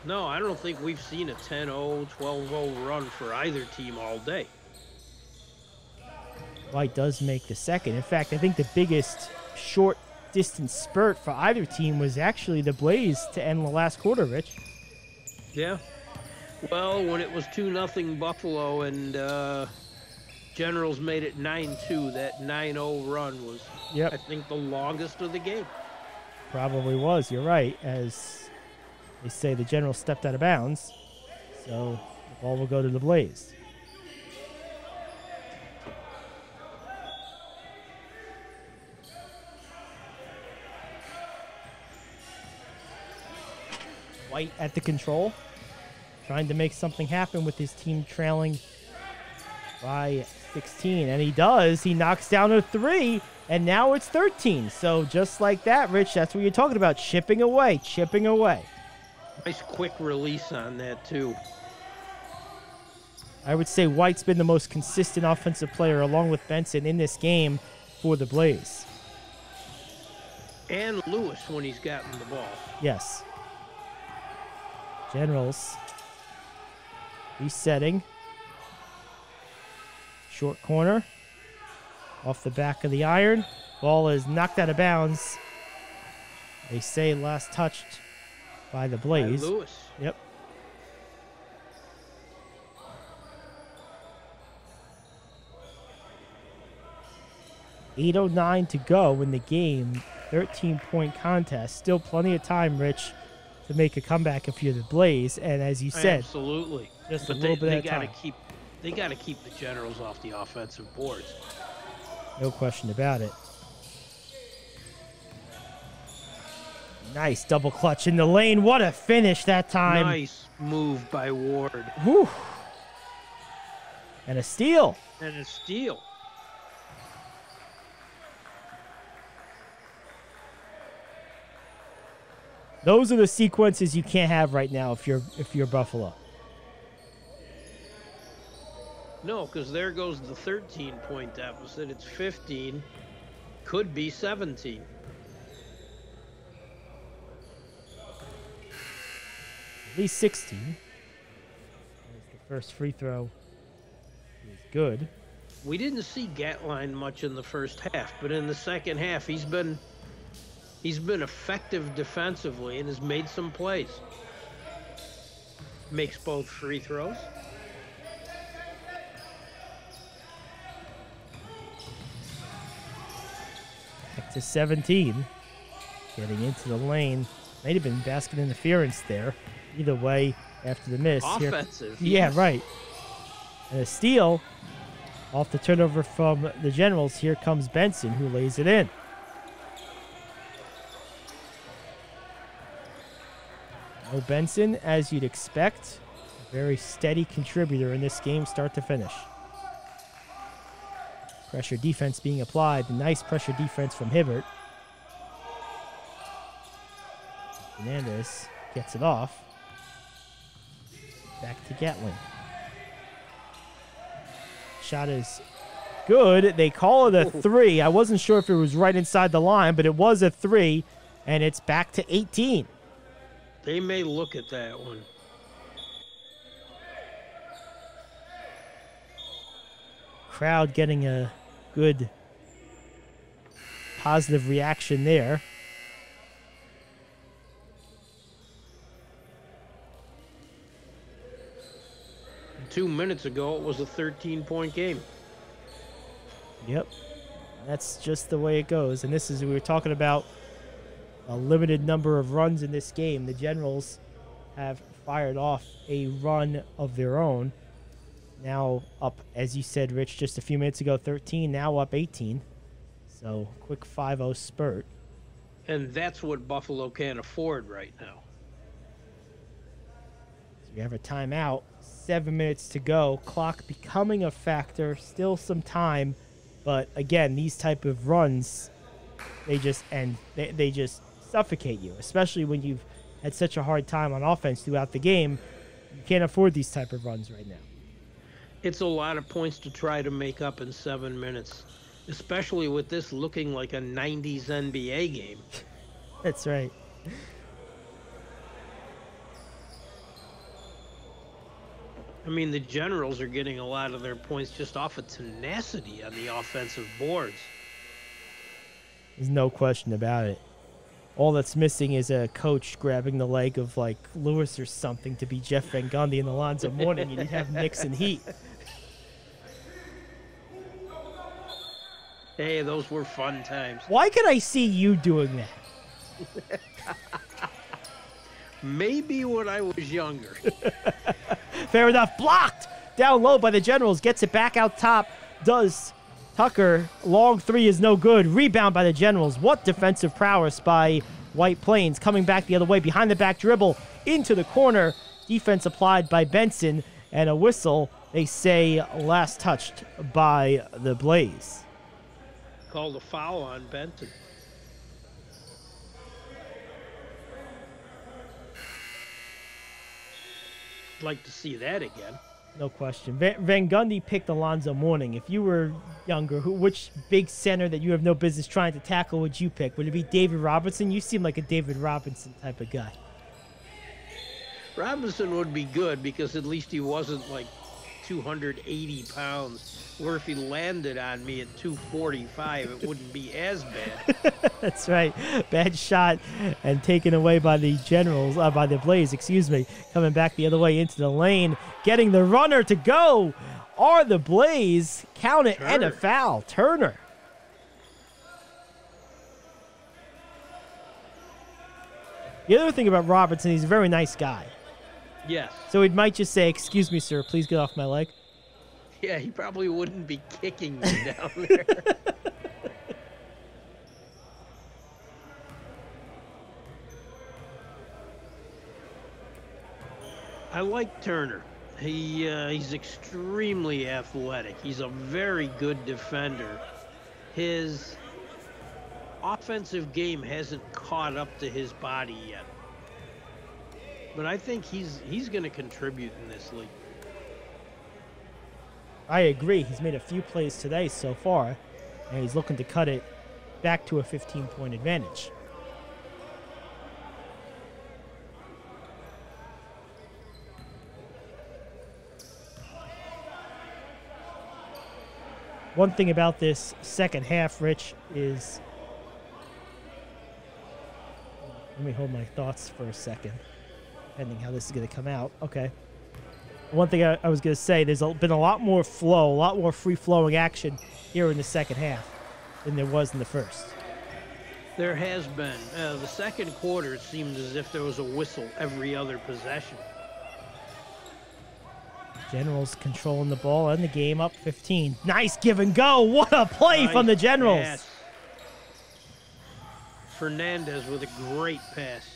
No, I don't think we've seen a 10-0, 12-0 run for either team all day. White does make the second. In fact, I think the biggest short-distance spurt for either team was actually the Blaze to end the last quarter, Rich. Yeah. Well, when it was 2-0 Buffalo and Generals made it 9-2, that 9-0 run was, I think, the longest of the game. Probably was. You're right. As they say, the Generals stepped out of bounds, so the ball will go to the Blaze. White at the control, trying to make something happen with his team trailing by 16, and he does. He knocks down a three, and now it's 13. So just like that, Rich, that's what you're talking about, chipping away, chipping away. Nice quick release on that, too. I would say White's been the most consistent offensive player, along with Benson, in this game for the Blaze. And Lewis when he's gotten the ball. Yes. Generals resetting. Short corner. Off the back of the iron. Ball is knocked out of bounds. They say last touched by the Blaze. By Lewis. Yep. .809 to go in the game. 13-point contest. Still plenty of time, Rich, to make a comeback if you're the Blaze. And as you said, absolutely, just a little bit of time. They got to keep the Generals off the offensive boards. No question about it. Nice double clutch in the lane. What a finish that time. Nice move by Ward. Whew. And a steal. And a steal. Those are the sequences you can't have right now if you're Buffalo. No, because there goes the 13-point deficit. It's 15. Could be 17. At least 16. As the first free throw is good. We didn't see Gatline much in the first half, but in the second half, he's been effective defensively and has made some plays. Makes both free throws. Back to 17. Getting into the lane. Might have been basket interference there. Either way, after the miss. Offensive. Yeah, right. And a steal off the turnover from the Generals. Here comes Benson, who lays it in. No Benson, as you'd expect. A very steady contributor in this game, start to finish. Pressure defense being applied. Nice pressure defense from Hibbert. Fernandez gets it off. Back to Gatling. Shot is good. They call it a three. I wasn't sure if it was right inside the line, but it was a three and it's back to 18. They may look at that one. Crowd getting a good positive reaction there. And 2 minutes ago, it was a 13-point game. Yep. That's just the way it goes. And this is, we were talking about a limited number of runs in this game. The Generals have fired off a run of their own. Now up, as you said, Rich, just a few minutes ago, 13, now up 18. So quick 5-0 spurt. And that's what Buffalo can't afford right now. So we have a timeout, 7 minutes to go. Clock becoming a factor, still some time. But again, these type of runs, they just end. They just suffocate you, especially when you've had such a hard time on offense throughout the game. You can't afford these type of runs right now. It's a lot of points to try to make up in 7 minutes, especially with this looking like a 90s NBA game. That's right. I mean, the Generals are getting a lot of their points just off of tenacity on the offensive boards. There's no question about it. All that's missing is a coach grabbing the leg of, like, Lewis or something to be Jeff Van Gundy and Alonzo Mourning, and you'd have Knicks and Heat. Hey, those were fun times. Why could I see you doing that? Maybe when I was younger. Fair enough. Blocked down low by the Generals. Gets it back out top. Does Tucker. Long three is no good. Rebound by the Generals. What defensive prowess by White Plains. Coming back the other way. Behind the back dribble. Into the corner. Defense applied by Benson. And a whistle. They say last touched by the Blaze. Called a foul on Benton. I'd like to see that again. No question. Van Gundy picked Alonzo Mourning. If you were younger, which big center that you have no business trying to tackle would you pick? Would it be David Robinson? You seem like a David Robinson type of guy. Robinson would be good because at least he wasn't like 280 pounds, where if he landed on me at 245, it wouldn't be as bad. That's right. Bad shot and taken away by the Generals, by the Blaze, excuse me. Coming back the other way into the lane, getting the runner to go are the Blaze. Count it, and a foul. Turner. The other thing about Robertson, he's a very nice guy. Yes. So he might just say, "Excuse me, sir, please get off my leg." Yeah, he probably wouldn't be kicking me down there. I like Turner. He's extremely athletic. He's a very good defender. His offensive game hasn't caught up to his body yet. But I think he's going to contribute in this league. I agree. He's made a few plays today so far, and he's looking to cut it back to a 15-point advantage. One thing about this second half, Rich, is... Let me hold my thoughts for a second, depending how this is going to come out. Okay. One thing I was going to say, there's been a lot more flow, a lot more free-flowing action here in the second half than there was in the first. There has been. The second quarter, it seemed as if there was a whistle every other possession. Generals controlling the ball and the game, up 15. Nice give and go. What a play from the Generals. Pass. Fernandez with a great pass.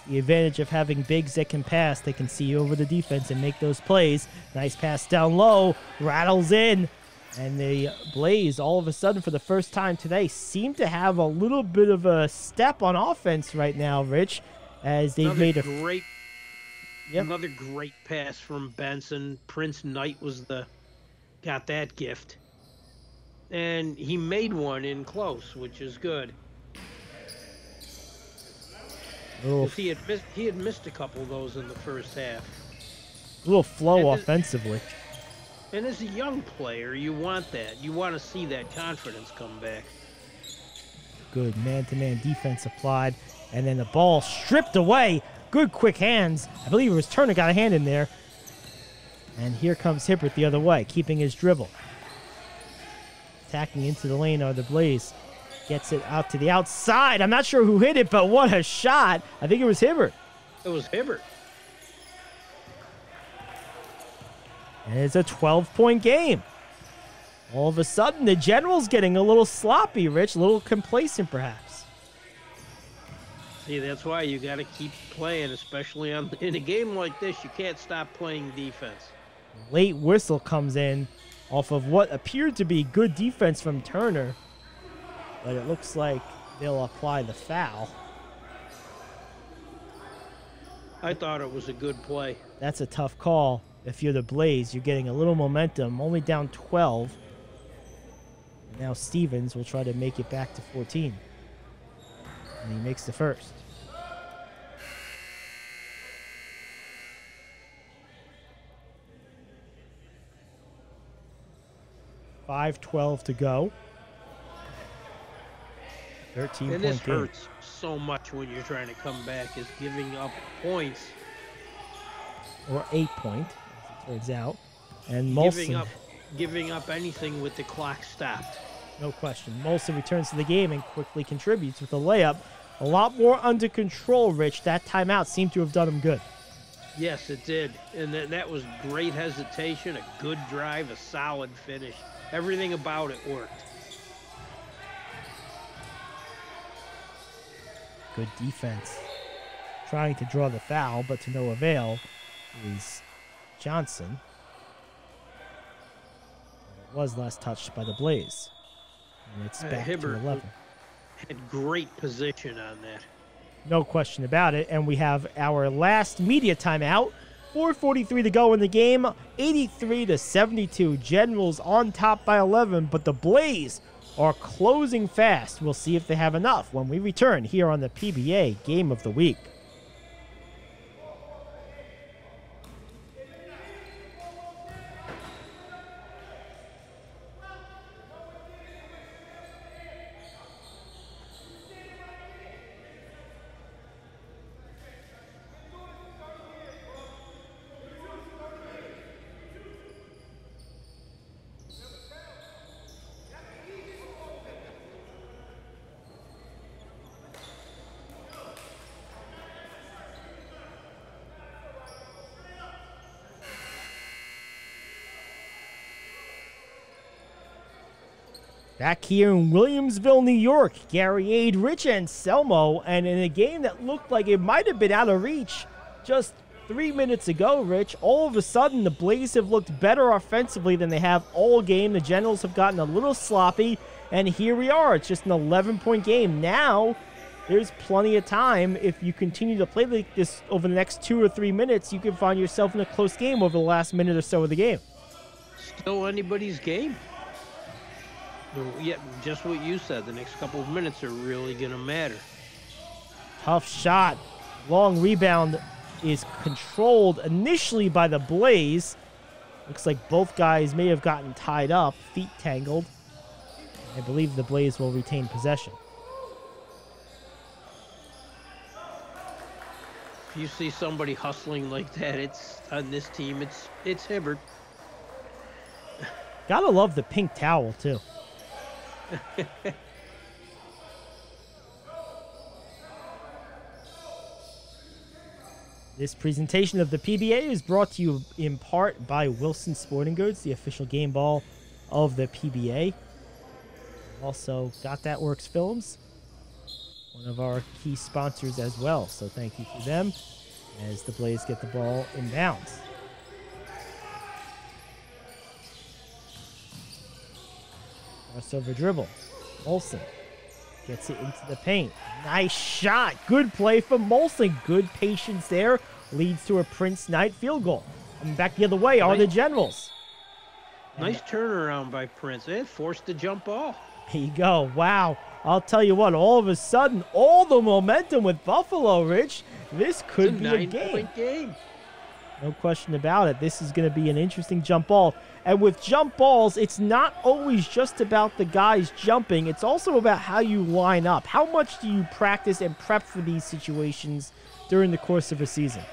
The advantage of having bigs that can pass, they can see over the defense and make those plays. Nice pass down low, rattles in, and the Blaze, all of a sudden, for the first time today, seem to have a little bit of a step on offense right now, Rich, as they've made a great, yep. Another great pass from Benson. Prince Knight got that gift, and he made one in close, which is good. Because he had missed a couple of those in the first half. A little flow offensively. And as a young player, you want that. You want to see that confidence come back. Good man-to-man defense applied. And then the ball stripped away. Good quick hands. I believe it was Turner got a hand in there. And here comes Hibbert the other way, keeping his dribble. Attacking into the lane are the Blaze. Gets it out to the outside. I'm not sure who hit it, but what a shot. I think it was Hibbert. It was Hibbert. And it's a 12-point game. All of a sudden, the Generals getting a little sloppy, Rich, a little complacent perhaps. See, that's why you got to keep playing, especially in a game like this. You can't stop playing defense. Late whistle comes in off of what appeared to be good defense from Turner. But it looks like they'll apply the foul. I thought it was a good play. That's a tough call. If you're the Blaze, you're getting a little momentum, only down 12. Now Stevens will try to make it back to 14. And he makes the first. .5:12 to go. 13-point And this game. hurts so much when you're trying to come back, is giving up points. Or 8-point, as it turns out. And Molson. Giving up anything with the clock stopped. No question. Molson returns to the game and quickly contributes with a layup. A lot more under control, Rich. That timeout seemed to have done him good. Yes, it did. And that was great hesitation, a good drive, a solid finish. Everything about it worked. Good defense. Trying to draw the foul, but to no avail, is Johnson. It was last touched by the Blaze. And it's back to 11. Had great position on that. No question about it. And we have our last media timeout. 4:43 to go in the game. 83-72. Generals on top by 11, but the Blaze are closing fast. We'll see if they have enough when we return here on the PBA Game of the Week. Back here in Williamsville, New York, Gary Ade, Rich Anselmo, and in a game that looked like it might have been out of reach just 3 minutes ago, Rich, all of a sudden the Blaze have looked better offensively than they have all game. The Generals have gotten a little sloppy, and here we are. It's just an 11-point game. Now, there's plenty of time. If you continue to play like this over the next 2 or 3 minutes, you can find yourself in a close game over the last minute or so of the game. Still anybody's game. Yeah, just what you said. The next couple of minutes are really going to matter. Tough shot. Long rebound is controlled initially by the Blaze. Looks like both guys may have gotten tied up, feet tangled. I believe the Blaze will retain possession. If you see somebody hustling like that, it's on this team, it's Hibbert. Gotta love the pink towel, too. This presentation of the PBA is brought to you in part by Wilson Sporting Goods, the official game ball of the PBA. Also, Got That Works Films, one of our key sponsors as well. So thank you to them as the Blaze get the ball inbounds. Crossover dribble. Molson gets it into the paint. Nice shot. Good play from Molson. Good patience there. Leads to a Prince Knight field goal. Coming back the other way are the Generals. Nice turnaround by Prince. It forced the jump ball. There you go. Wow. I'll tell you what, all of a sudden, all the momentum with Buffalo, Rich. This could be a game. No question about it. This is going to be an interesting jump ball. And with jump balls, it's not always just about the guys jumping. It's also about how you line up. How much do you practice and prep for these situations during the course of a season?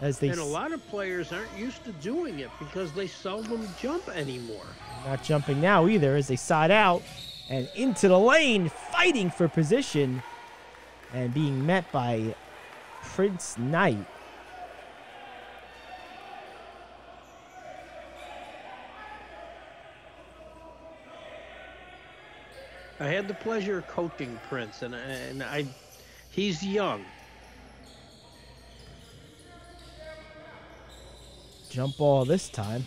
And a lot of players aren't used to doing it because they seldom jump anymore. Not jumping now either as they side out and into the lane, fighting for position and being met by Prince Knight. I had the pleasure of coaching Prince, and he's young. Jump ball this time.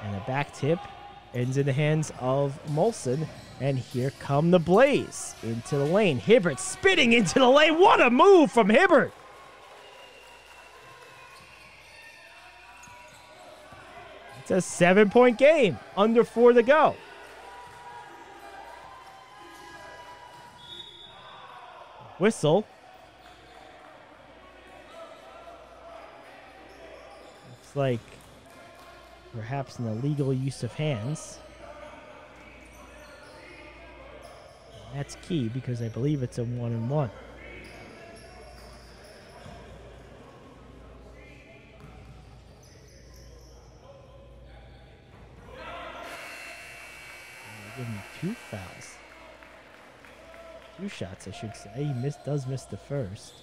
And a back tip ends in the hands of Molson. And here come the Blaze into the lane. Hibbert spitting into the lane. What a move from Hibbert. It's a 7-point game. Under 4 to go. Whistle. Looks like perhaps an illegal use of hands. And that's key because I believe it's a 1-and-1. Give him 2 fouls. 2 shots, I should say. He does miss the first.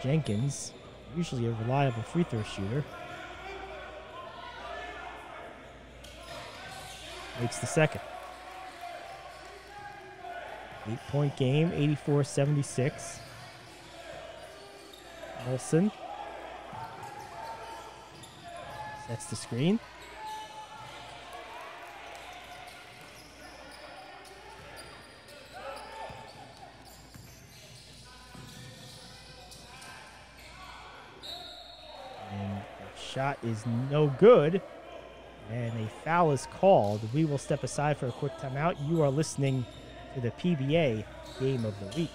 Jenkins, usually a reliable free throw shooter, makes the second. 8-point game, 84-76. Olsen sets the screen. Shot is no good, and a foul is called. We will step aside for a quick timeout. You are listening to the PBA Game of the Week.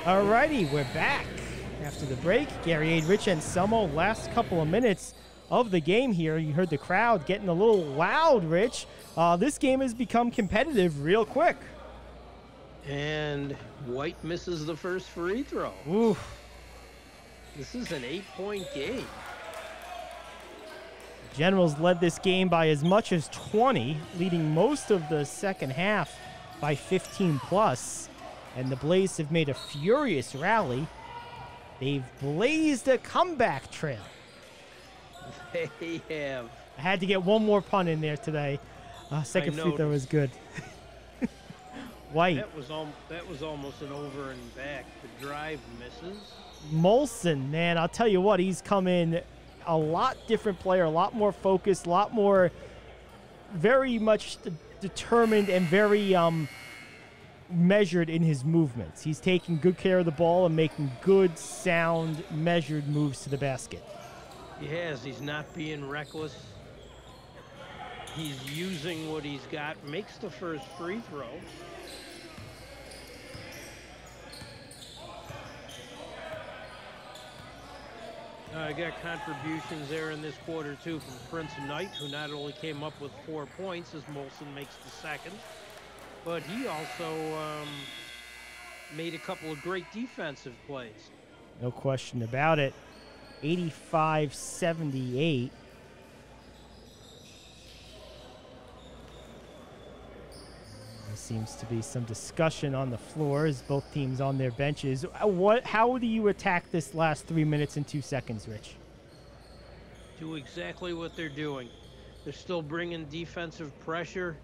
Alrighty, we're back after the break. Gary, Rich, and Selmo, last couple of minutes of the game here. You heard the crowd getting a little loud, Rich. This game has become competitive real quick. And White misses the first free throw. Oof. This is an 8-point game. Generals led this game by as much as 20, leading most of the second half by 15 plus. And the Blaze have made a furious rally. They've blazed a comeback trail. They have. I had to get one more pun in there today. Second free throw was good. White. That was almost an over and back. The drive misses. Molson, man, I'll tell you what, he's come in a lot different player, a lot more focused, a lot more very much determined and very measured in his movements. He's taking good care of the ball and making good, sound, measured moves to the basket. He has. He's not being reckless. He's using what he's got. Makes the first free throw. I got contributions there in this quarter, too, from Prince Knight, who not only came up with 4 points as Molson makes the second, but he also made a couple of great defensive plays. No question about it. 85-78. seems to be some discussion on the floor as both teams on their benches. How do you attack this last 3 minutes and 2 seconds, Rich? Do exactly what they're doing. They're still bringing defensive pressure,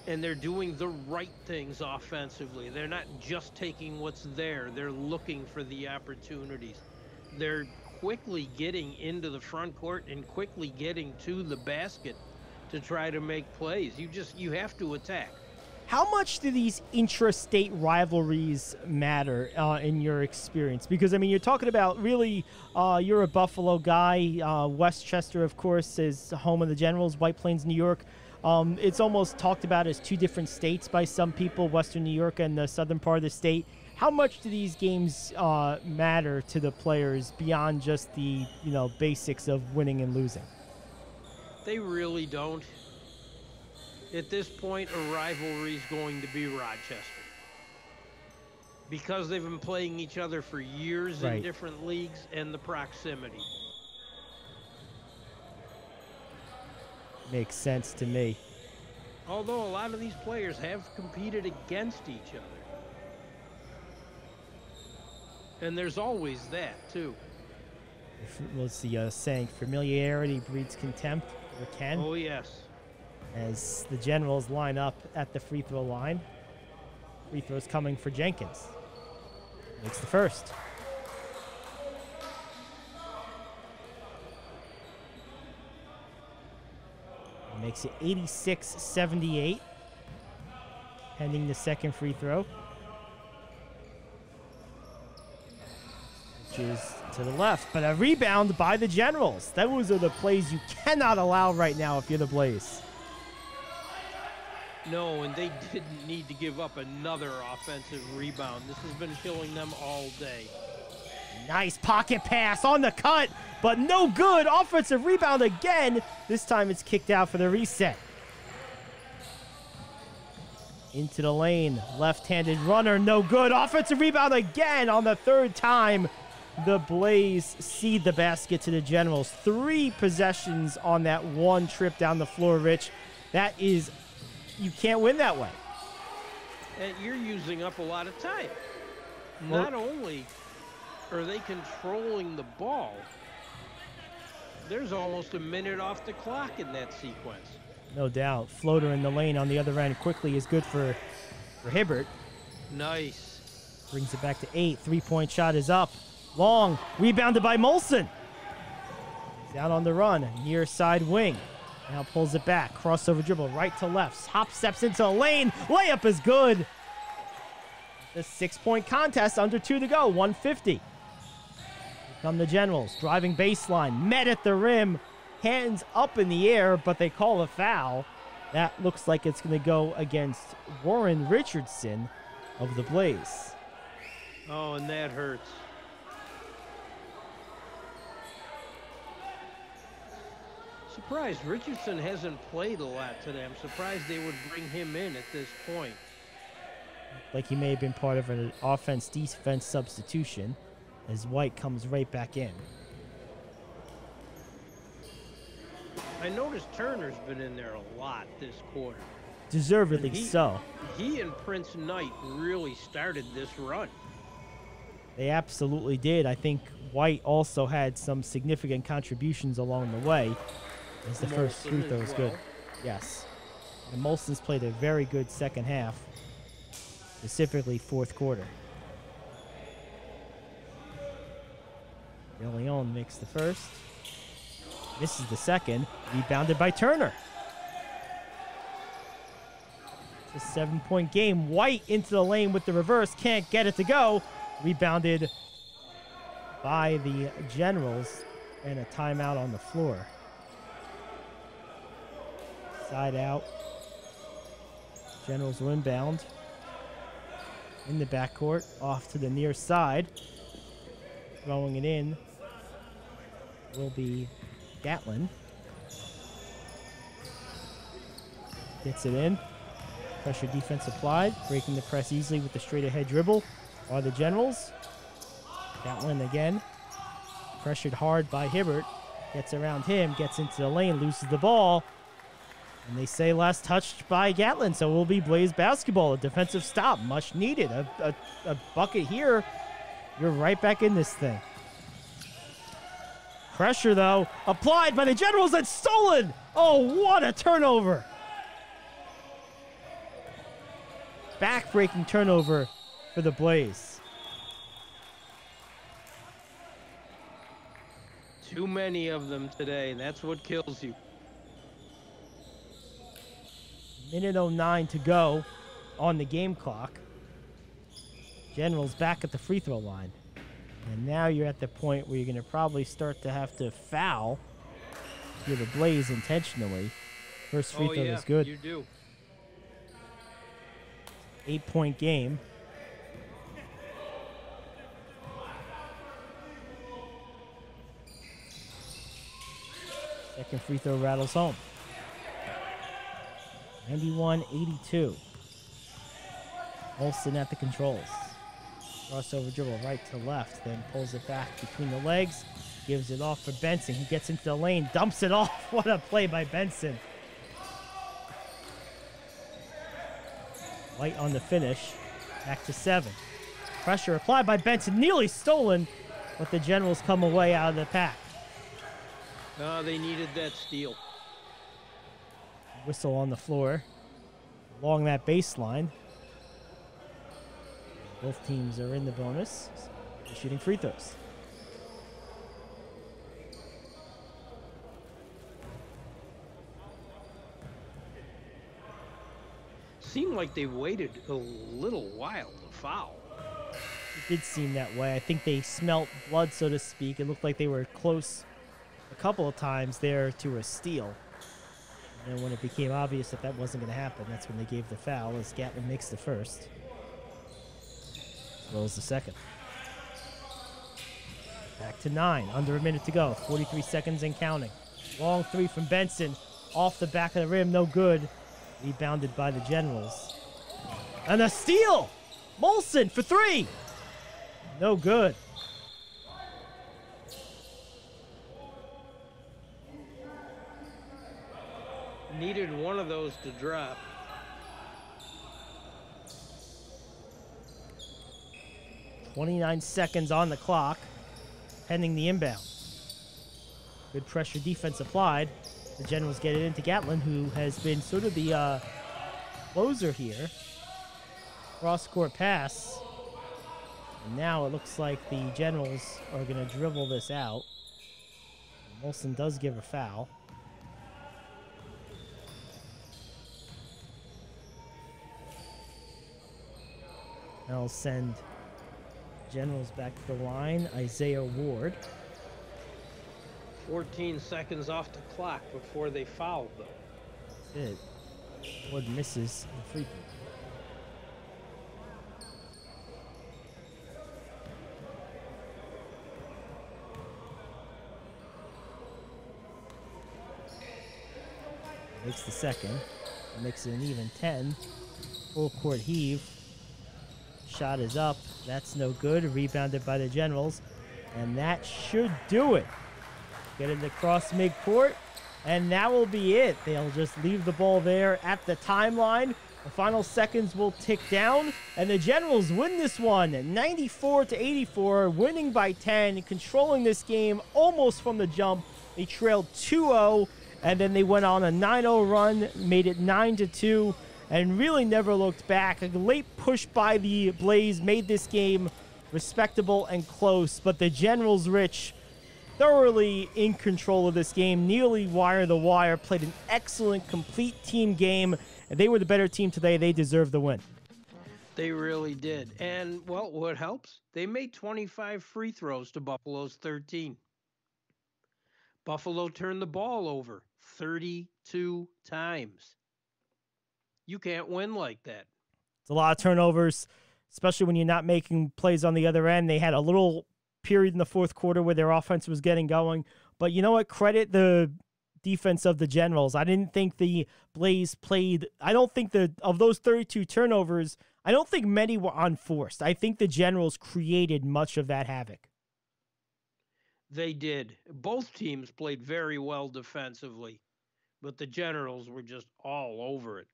and they're doing the right things offensively. They're not just taking what's there. They're looking for the opportunities. They're quickly getting into the front court and quickly getting to the basket to try to make plays. You have to attack. How much do these intrastate rivalries matter in your experience? Because, I mean, you're talking about really, you're a Buffalo guy. Westchester, of course, is home of the Generals, White Plains, New York. It's almost talked about as two different states by some people, Western New York and the southern part of the state. How much do these games matter to the players beyond just the, basics of winning and losing? They really don't. At this point, a rivalry is going to be Rochester. Because they've been playing each other for years in different leagues and the proximity. Makes sense to me. Although a lot of these players have competed against each other. And there's always that, too. What's the saying? Familiarity breeds contempt, or Ken? Oh, yes. As the Generals line up at the free throw line. Free throws coming for Jenkins. Makes the first. Makes it 86-78. Pending the second free throw. Which is to the left, but a rebound by the Generals. Those are the plays you cannot allow right now if you're the Blaze. No, and they didn't need to give up another offensive rebound. This has been killing them all day. Nice pocket pass on the cut, but no good. Offensive rebound again. This time it's kicked out for the reset. Into the lane. Left-handed runner, no good. Offensive rebound again on the third time. The Blaze cede the basket to the Generals. 3 possessions on that one trip down the floor, Rich. That is, you can't win that way. And you're using up a lot of time. Not only are they controlling the ball, there's almost a minute off the clock in that sequence. No doubt. Floater in the lane on the other end quickly is good for Hibbert. Nice. Brings it back to 8. 3-point shot is up. Long. Rebounded by Molson. Down on the run. Near side wing. Now pulls it back. Crossover dribble right to left. Hop steps into the lane. Layup is good. The 6-point contest. Under 2 to go. 150. Here come the Generals. Driving baseline. Met at the rim. Hands up in the air, but they call a foul. That looks like it's going to go against Warren Richardson of the Blaze. Oh, and that hurts. Surprised Richardson hasn't played a lot today. I'm surprised they would bring him in at this point. Like he may have been part of an offense-defense substitution as White comes right back in. I noticed Turner's been in there a lot this quarter. Deservedly so. He and Prince Knight really started this run. They absolutely did. I think White also had some significant contributions along the way. As the first free throw was good. Yes. And Molson's played a very good second half. Specifically fourth quarter. De Leon makes the first. Misses the second. Rebounded by Turner. It's a 7-point game. White into the lane with the reverse. Can't get it to go. Rebounded by the Generals. And a timeout on the floor. Side out. Generals will inbound. In the backcourt. Off to the near side. Throwing it in will be Gatlin. Gets it in. Pressure defense applied. Breaking the press easily with the straight ahead dribble are the Generals. Gatlin again. Pressured hard by Hibbert. Gets around him. Gets into the lane. Loses the ball. And they say last touched by Gatlin, so it will be Blaze basketball. A defensive stop, much needed. A bucket here. You're right back in this thing. Pressure, though, applied by the Generals and stolen. Oh, what a turnover. Back-breaking turnover for the Blaze. Too many of them today. That's what kills you. Minute 09 to go on the game clock. Generals back at the free throw line. And now you're at the point where you're going to probably start to have to foul for the Blaze intentionally. First free throw is good. You do. 8-point game. Second free throw rattles home. 91-82. Olsen at the controls. Crossover dribble right to left, then pulls it back between the legs. Gives it off for Benson. He gets into the lane, dumps it off. What a play by Benson. White on the finish. Back to 7. Pressure applied by Benson. Nearly stolen, but the Generals come away out of the pack. They needed that steal. Whistle on the floor along that baseline. Both teams are in the bonus. They're shooting free throws. Seemed like they waited a little while to foul. It did seem that way. I think they smelt blood, so to speak. It looked like they were close a couple of times there to a steal. And then when it became obvious that that wasn't going to happen, that's when they gave the foul as Gatlin makes the first. As well as the second. Back to 9. Under a minute to go. 43 seconds and counting. Long three from Benson. Off the back of the rim. No good. Rebounded by the Generals. And a steal! Molson for 3. No good. Needed one of those to drop. .29 seconds on the clock, pending the inbound. Good pressure defense applied. The Generals get it into Gatlin, who has been sort of the closer here. Cross-court pass. And now it looks like the Generals are going to dribble this out. Molson does give a foul. That'll send Generals back to the line. Isaiah Ward. 14 seconds off the clock before they fouled, though. That's it. Ward misses the free throw. Makes the second. Makes it an even 10. Full court heave. Shot is up. That's no good. Rebounded by the Generals. And that should do it. Get in the cross midcourt. And that will be it. They'll just leave the ball there at the timeline. The final seconds will tick down. And the Generals win this one 94-84, winning by 10, controlling this game almost from the jump. They trailed 2-0. And then they went on a 9-0 run, made it 9-2, and really never looked back. A late push by the Blaze made this game respectable and close, but the Generals, Rich, thoroughly in control of this game, nearly wire the wire, played an excellent, complete team game, and they were the better team today. They deserve the win. They really did. And, well, what helps? They made 25 free throws to Buffalo's 13. Buffalo turned the ball over 32 times. You can't win like that. It's a lot of turnovers, especially when you're not making plays on the other end. They had a little period in the fourth quarter where their offense was getting going. But you know what? Credit the defense of the Generals. I didn't think the Blaze played. I don't think of those 32 turnovers, I don't think many were unforced. I think the Generals created much of that havoc. They did. Both teams played very well defensively. but the Generals were just all over it.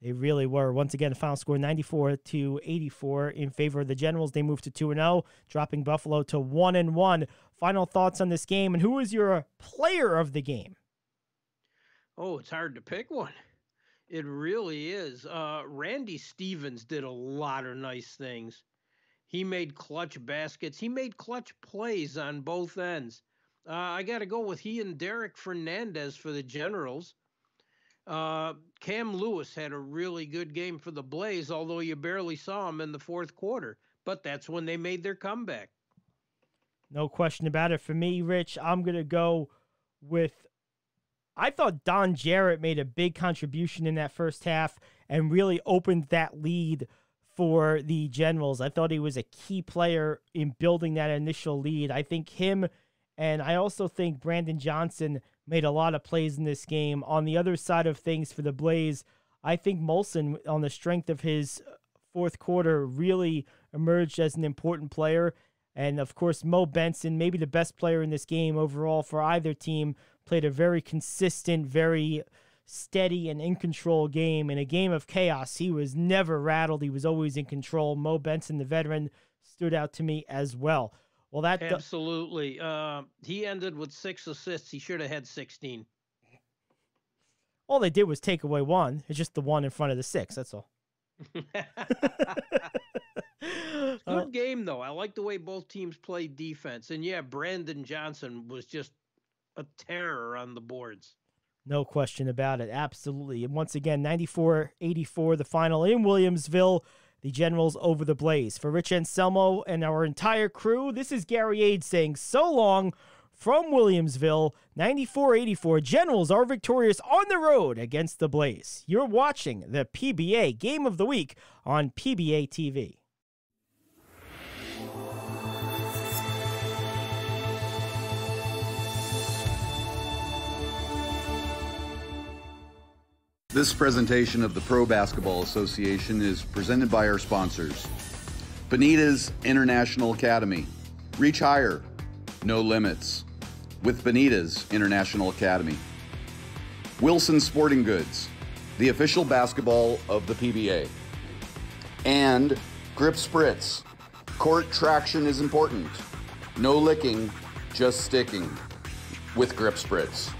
They really were. Once again, the final score 94-84 in favor of the Generals. They moved to 2-0, dropping Buffalo to 1-1. Final thoughts on this game, and who was your player of the game? Oh, it's hard to pick one. It really is. Randy Stevens did a lot of nice things. He made clutch baskets. He made clutch plays on both ends. I got to go with he and Derek Fernandez for the Generals. Cam Lewis had a really good game for the Blaze, although you barely saw him in the fourth quarter. But that's when they made their comeback. No question about it. For me, Rich, I'm going to go with, I thought Don Jarrett made a big contribution in that first half and really opened that lead for the Generals. I thought he was a key player in building that initial lead. I think him, and I also think Brandon Johnson made a lot of plays in this game. On the other side of things for the Blaze, I think Molson, on the strength of his fourth quarter, really emerged as an important player. And, of course, Mo Benson, maybe the best player in this game overall for either team, played a very consistent, very steady and in-control game. In a game of chaos, he was never rattled. He was always in control. Mo Benson, the veteran, stood out to me as well. Well, that absolutely. He ended with 6 assists. He should have had 16. All they did was take away one. It's just the one in front of the 6. That's all. Good game, though. I like the way both teams played defense. And, yeah, Brandon Johnson was just a terror on the boards. No question about it. Absolutely. And once again, 94-84, the final in Williamsville. The Generals over the Blaze. For Rich Anselmo and our entire crew, this is Gary Ade saying so long from Williamsville. 94-84, Generals are victorious on the road against the Blaze. You're watching the PBA Game of the Week on PBA TV. This presentation of the Pro Basketball Association is presented by our sponsors. Benita's International Academy. Reach higher, no limits. With Benita's International Academy. Wilson Sporting Goods, the official basketball of the PBA. And Grip Spritz. Court traction is important. No licking, just sticking. With Grip Spritz.